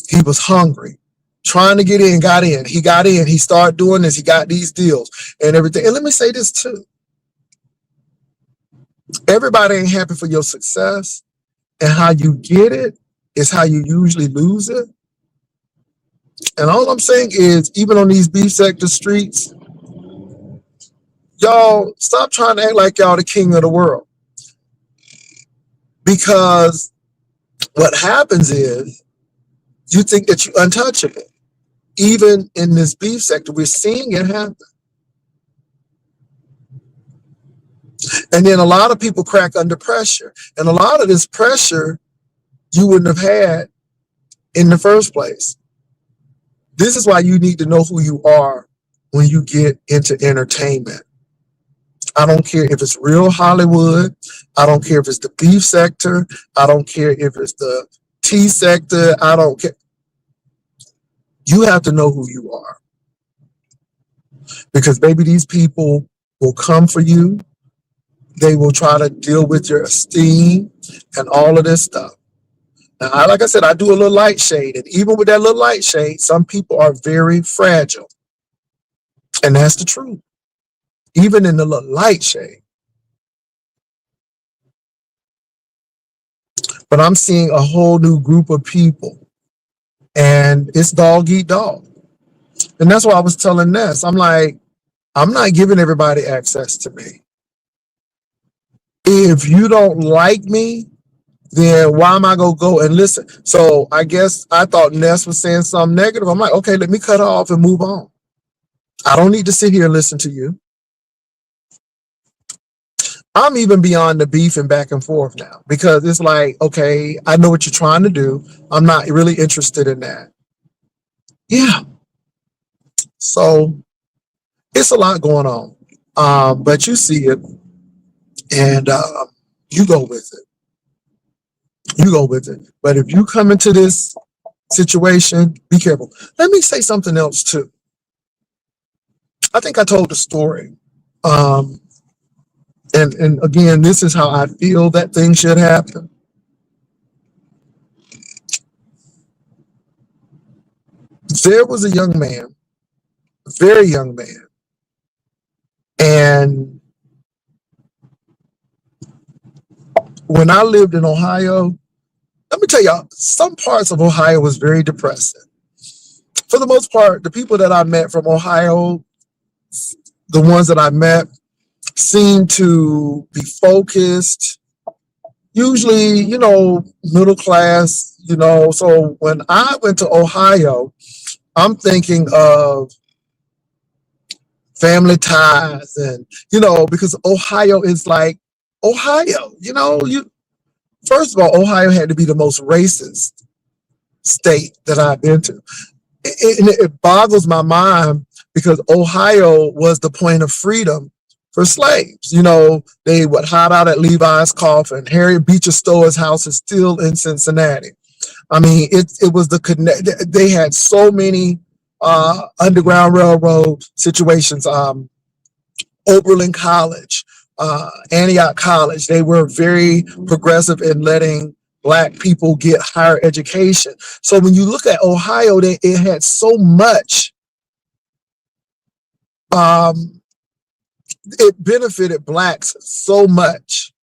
He was hungry, trying to get in, got in. He got in. He started doing this. He got these deals and everything. And let me say this too. Everybody ain't happy for your success. And how you get it is how you usually lose it. And all I'm saying is, even on these beef sector streets, y'all stop trying to act like y'all the king of the world. Because what happens is you think that you're untouchable. Even in this beef sector, we're seeing it happen. And then a lot of people crack under pressure. And a lot of this pressure you wouldn't have had in the first place. This is why you need to know who you are when you get into entertainment. I don't care if it's real Hollywood. I don't care if it's the beef sector. I don't care if it's the tea sector. I don't care. You have to know who you are, because baby, these people will come for you. They will try to deal with your esteem and all of this stuff. Now, like I said, I do a little light shade, and even with that little light shade, some people are very fragile, and that's the truth. Even in the little light shade. But I'm seeing a whole new group of people, and it's dog eat dog. And that's why I was telling Ness, I'm like, I'm not giving everybody access to me. If you don't like me, then why am I gonna go and listen? So I guess I thought Ness was saying something negative. I'm like, okay, let me cut her off and move on. I don't need to sit here and listen to you. I'm even beyond the beef and back and forth now, because it's like, okay, I know what you're trying to do. I'm not really interested in that. Yeah. So it's a lot going on. But you see it, and you go with it. You go with it. But if you come into this situation, be careful. Let me say something else too. I think I told the story. And again, this is how I feel that things should happen. There was a young man, a very young man, and when I lived in Ohio, let me tell y'all, some parts of Ohio was very depressing. For the most part, the people that I met from Ohio, the ones that I met, seemed to be focused, usually, middle class, So when I went to Ohio, I'm thinking of family ties, and, because Ohio is like Ohio, first of all, Ohio had to be the most racist state that I've been to. It boggles my mind, because Ohio was the point of freedom for slaves. They would hide out at Levi's coffin. Harriet Beecher Stowe's house is still in Cincinnati. I mean, it was the connect. They had so many Underground Railroad situations. Oberlin College, Antioch College. They were very progressive in letting Black people get higher education. So when you look at Ohio, it had so much. It benefited Blacks so much,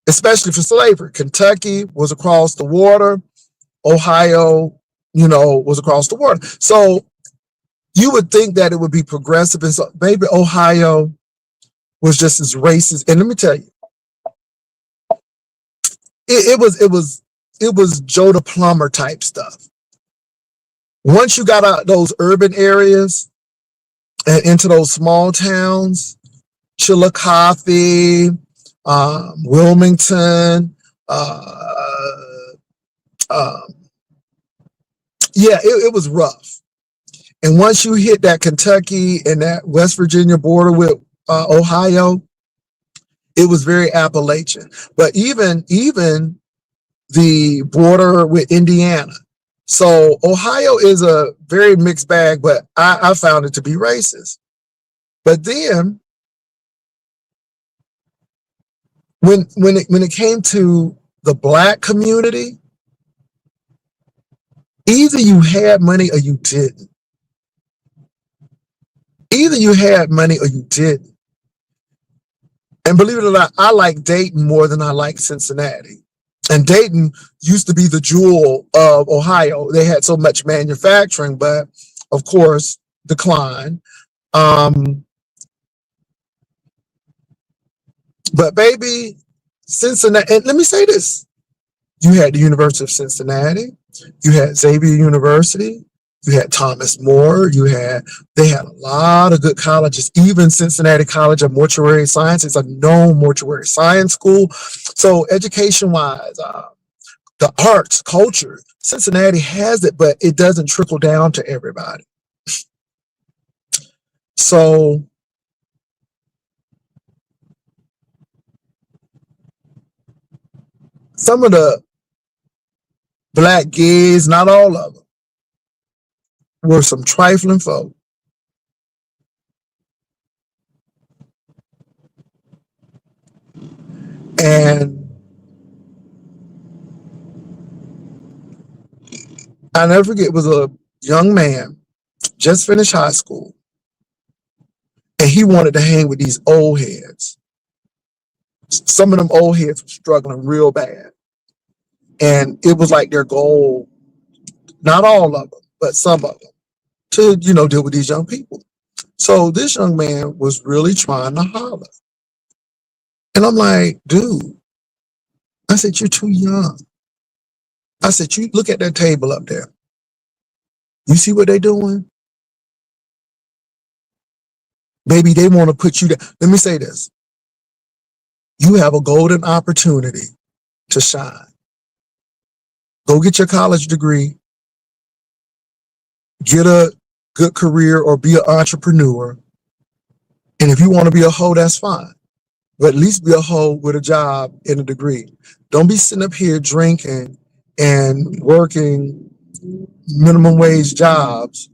especially for slavery. Kentucky was across the water. Ohio, was across the water. So you would think that it would be progressive, and so maybe Ohio was just as racist. And let me tell you, it was Joe the Plumber type stuff. Once you got out those urban areas and into those small towns, Chillicothe, Wilmington, it was rough. And once you hit that Kentucky and that West Virginia border with Ohio, it was very Appalachian. But even the border with Indiana. So Ohio is a very mixed bag, but I found it to be racist. But then when it came to the Black community, either you had money or you didn't. Either you had money or you didn't. And believe it or not, I like Dayton more than I like Cincinnati. And Dayton used to be the jewel of Ohio. They had so much manufacturing, but of course, declined. But baby, Cincinnati, and let me say this. You had the University of Cincinnati. You had Xavier University. You had Thomas More. They had a lot of good colleges. Even Cincinnati College of Mortuary Science is a known mortuary science school. So education-wise, the arts, culture, Cincinnati has it, but it doesn't trickle down to everybody. So Some of the black kids, not all of them, were some trifling folk. And I never forget, it was a young man, just finished high school, and he wanted to hang with these old heads. Some of them old heads were struggling real bad. And it was like their goal, not all of them, but some of them, to, deal with these young people. So this young man was really trying to holler. And I'm like, dude, I said, you're too young. I said, you look at that table up there. You see what they're doing? Maybe they want to put you down. Let me say this. You have a golden opportunity to shine. Go get your college degree, get a good career, or be an entrepreneur. And if you want to be a hoe, that's fine. But at least be a hoe with a job and a degree. Don't be sitting up here drinking and working minimum wage jobs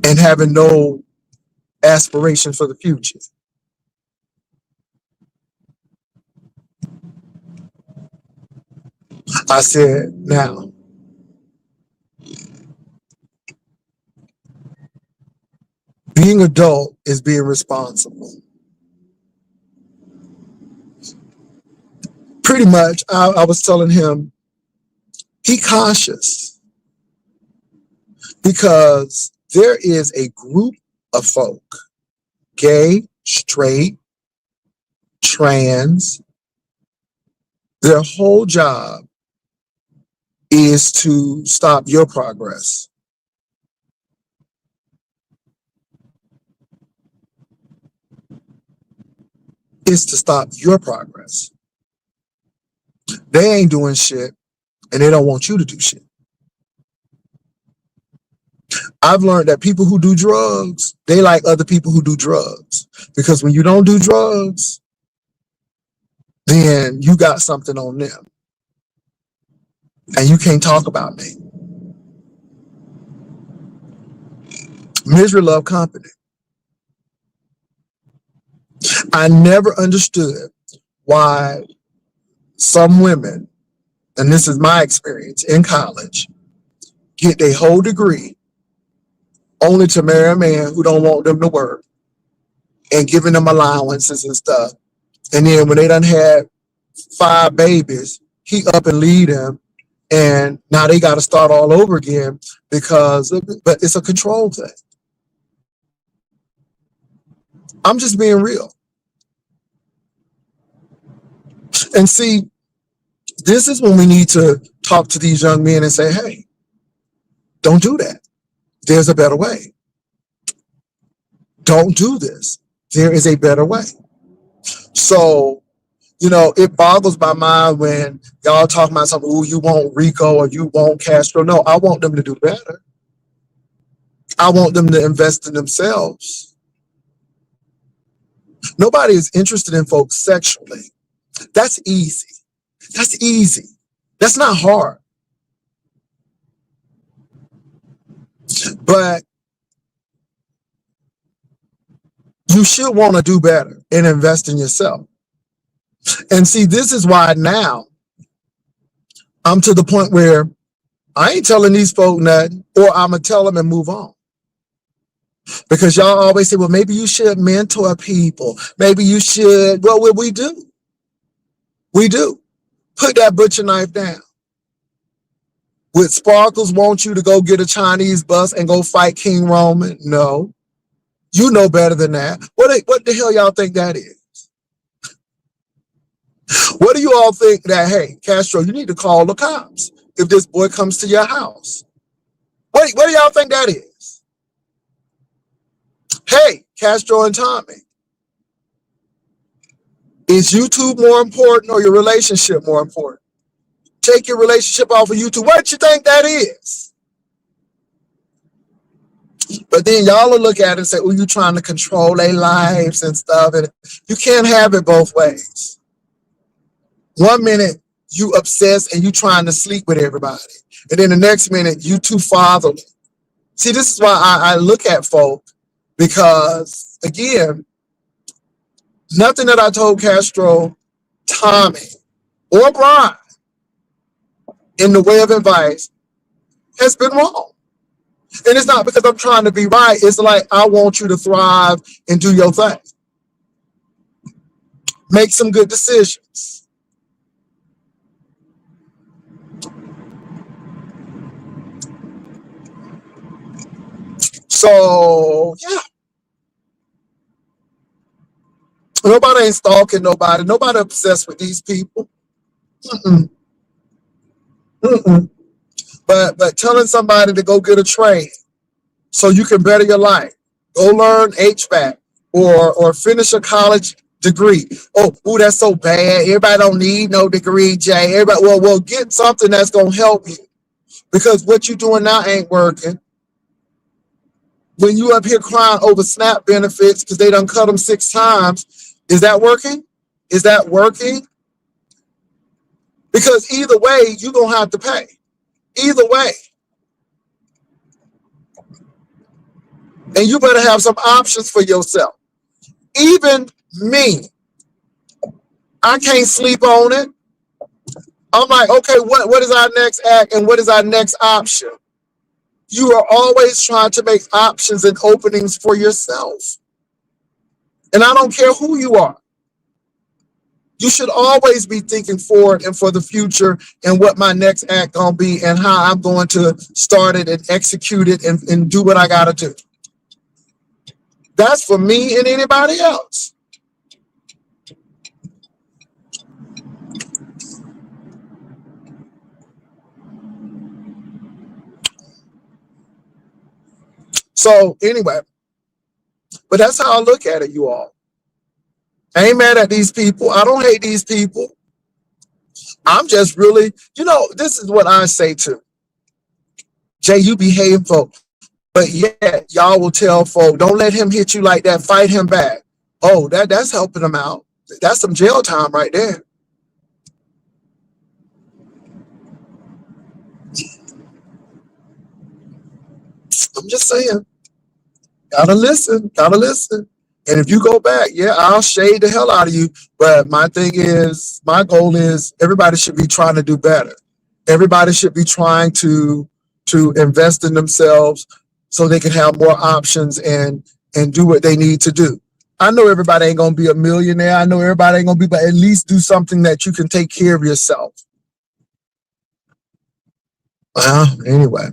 and having no aspiration for the future. I said, now, being adult is being responsible. Pretty much, I was telling him, be cautious, because there is a group of folk, gay, straight, trans, their whole job is to stop your progress. Is to stop your progress. They ain't doing shit, and they don't want you to do shit. I've learned that people who do drugs, they like other people who do drugs. Because when you don't do drugs, then you got something on them. And you can't talk about me. Misery love company. I never understood why some women, and this is my experience in college, get their whole degree only to marry a man who don't want them to work and giving them allowances and stuff. And then when they done had 5 babies, he up and lead them, and now they got to start all over again but it's a control thing. I'm just being real. And see, this is when we need to talk to these young men and say, hey, don't do that. There's a better way. Don't do this. There is a better way. So, it boggles my mind when y'all talking about something, oh, you want Rico or you want Castro. No, I want them to do better. I want them to invest in themselves. Nobody is interested in folks sexually. That's easy. That's easy. That's not hard. But you should want to do better and invest in yourself. And see, this is why now I'm to the point where I ain't telling these folk nothing, or I'm going to tell them and move on. Because y'all always say, well, maybe you should mentor people. Maybe you should. Well, we do. We do. Put that butcher knife down. Would Sparkles want you to go get a Chinese bus and go fight King Roman? No. You know better than that. What the hell y'all think that is? What do you all think that, hey, Castro, you need to call the cops if this boy comes to your house? What do y'all think that is? Hey, Castro and Tommy, is YouTube more important or your relationship more important? Take your relationship off of YouTube. What do you think that is? But then y'all will look at it and say, oh, you trying to control their lives and stuff. And you can't have it both ways. One minute you obsessed and you trying to sleep with everybody. And then the next minute you too fatherly. See, this is why I look at folk, because again, nothing that I told Castro, Tommy, or Brian in the way of advice has been wrong. And it's not because I'm trying to be right. It's like, I want you to thrive and do your thing. Make some good decisions. So, yeah. Nobody ain't stalking nobody. Nobody obsessed with these people. Mm-mm, mm-mm. But telling somebody to go get a trade so you can better your life, go learn HVAC or finish a college degree. Oh, ooh, that's so bad. Everybody don't need no degree, Jay. Everybody, well, get something that's gonna help you, because what you doing now ain't working. When you up here crying over SNAP benefits because they done cut them 6 times, is that working? Is that working? Because either way, you're gonna have to pay. Either way. And you better have some options for yourself. Even me, I can't sleep on it. I'm like, okay, what is our next act and what is our next option? You are always trying to make options and openings for yourself. And I don't care who you are. You should always be thinking forward and for the future and what my next act gonna be and how I'm going to start it and execute it and do what I gotta do. That's for me and anybody else. So anyway, but that's how I look at it, you all. I ain't mad at these people. I don't hate these people. I'm just really, this is what I say too. Jay, you behave folk, but yet y'all will tell folk, don't let him hit you like that. Fight him back. Oh, that's helping him out. That's some jail time right there. I'm just saying. Gotta listen. Gotta listen. And if you go back, yeah, I'll shade the hell out of you. But my goal is everybody should be trying to do better. Everybody should be trying to invest in themselves so they can have more options and do what they need to do. I know everybody ain't gonna be a millionaire. I know everybody ain't gonna be, but at least do something that you can take care of yourself. Well, anyway.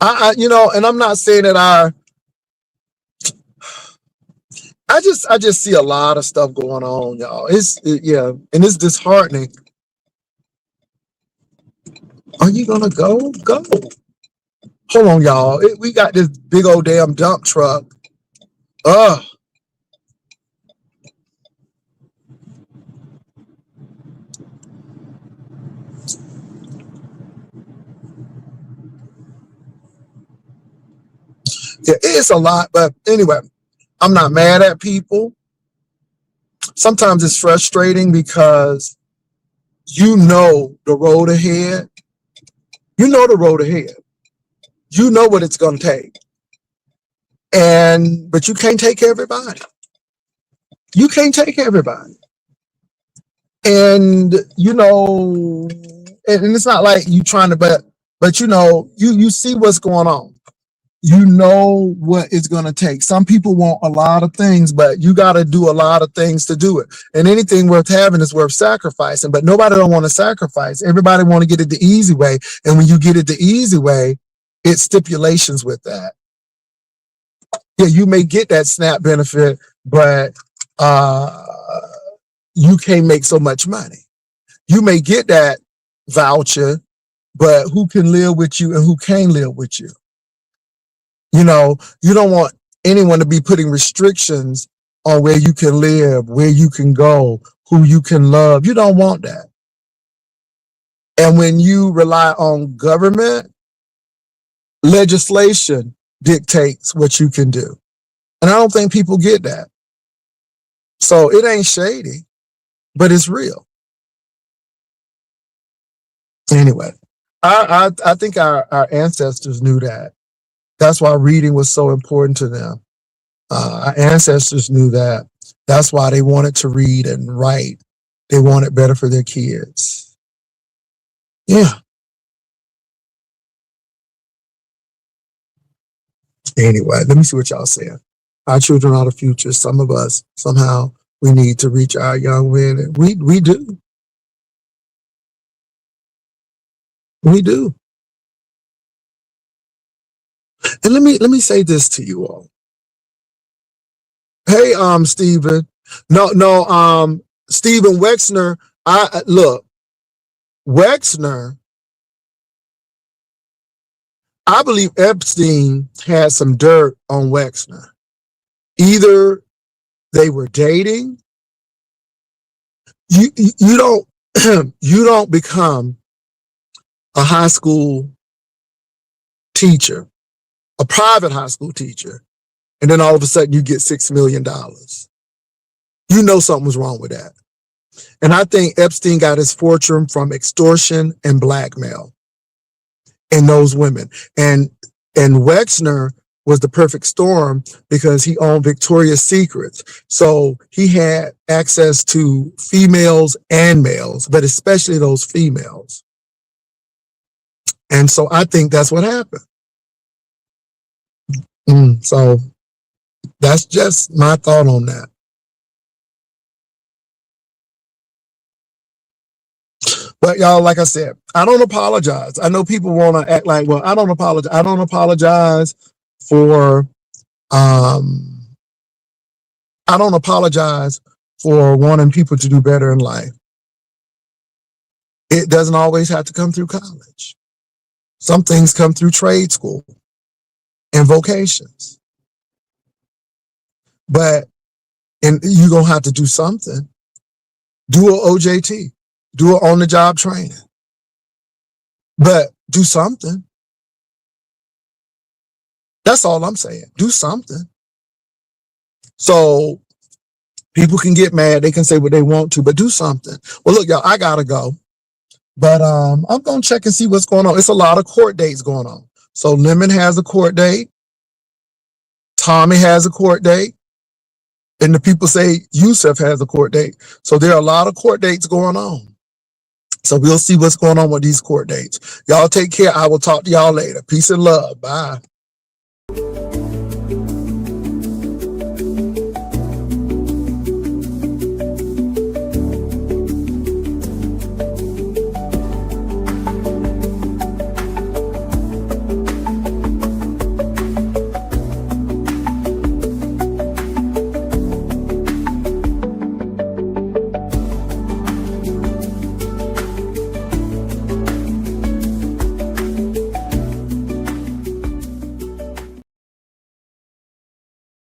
And I'm not saying that I just see a lot of stuff going on, y'all. And it's disheartening. Are you gonna go? Go. Hold on, y'all. We got this big old damn dump truck. Ugh. Yeah, it's a lot, but anyway, I'm not mad at people. Sometimes it's frustrating because you know the road ahead. You know the road ahead. You know what it's gonna take. But you can't take everybody. You can't take everybody. And and it's not like you trying to, but you see what's going on. You know what it's going to take. Some people want a lot of things, but you got to do a lot of things to do it. And anything worth having is worth sacrificing, but nobody don't want to sacrifice. Everybody want to get it the easy way. And when you get it the easy way, it's stipulations with that. Yeah, you may get that SNAP benefit, but you can't make so much money. You may get that voucher, but who can live with you and who can't live with you? You don't want anyone to be putting restrictions on where you can live, where you can go, who you can love. You don't want that. And when you rely on government, legislation dictates what you can do. And I don't think people get that. So it ain't shady, but it's real. Anyway, I think our ancestors knew that. That's why reading was so important to them. Our ancestors knew that. That's why they wanted to read and write. They wanted better for their kids. Yeah. Anyway, let me see what y'all saying. Our children are the future. Some of us, somehow, we need to reach our young men. And we do. We do. And let me say this to you all. Hey, Stephen. No, Stephen Wexner. Look, Wexner. I believe Epstein had some dirt on Wexner. Either they were dating. You don't you don't become a high school teacher, a private high school teacher, and then all of a sudden you get $6 million. You know something was wrong with that. And I think Epstein got his fortune from extortion and blackmail in those women. And Wexner was the perfect storm because he owned Victoria's Secrets. So he had access to females and males, but especially those females. And so I think that's what happened. So that's just my thought on that. But y'all, like I said, I don't apologize. I know people want to act like, well, I don't apologize. I don't apologize for, I don't apologize for wanting people to do better in life. It doesn't always have to come through college. Some things come through trade school and vocations. But, and you're going to have to do something. Do an OJT. Do it on the job training. But do something. That's all I'm saying. Do something. So people can get mad. They can say what they want to, but do something. Well, look, y'all, I got to go. But I'm going to check and see what's going on. It's a lot of court dates going on. So Lemon has a court date. Tommy has a court date. And the people say Yusuf has a court date. So there are a lot of court dates going on. So we'll see what's going on with these court dates. Y'all take care. I will talk to y'all later. Peace and love. Bye.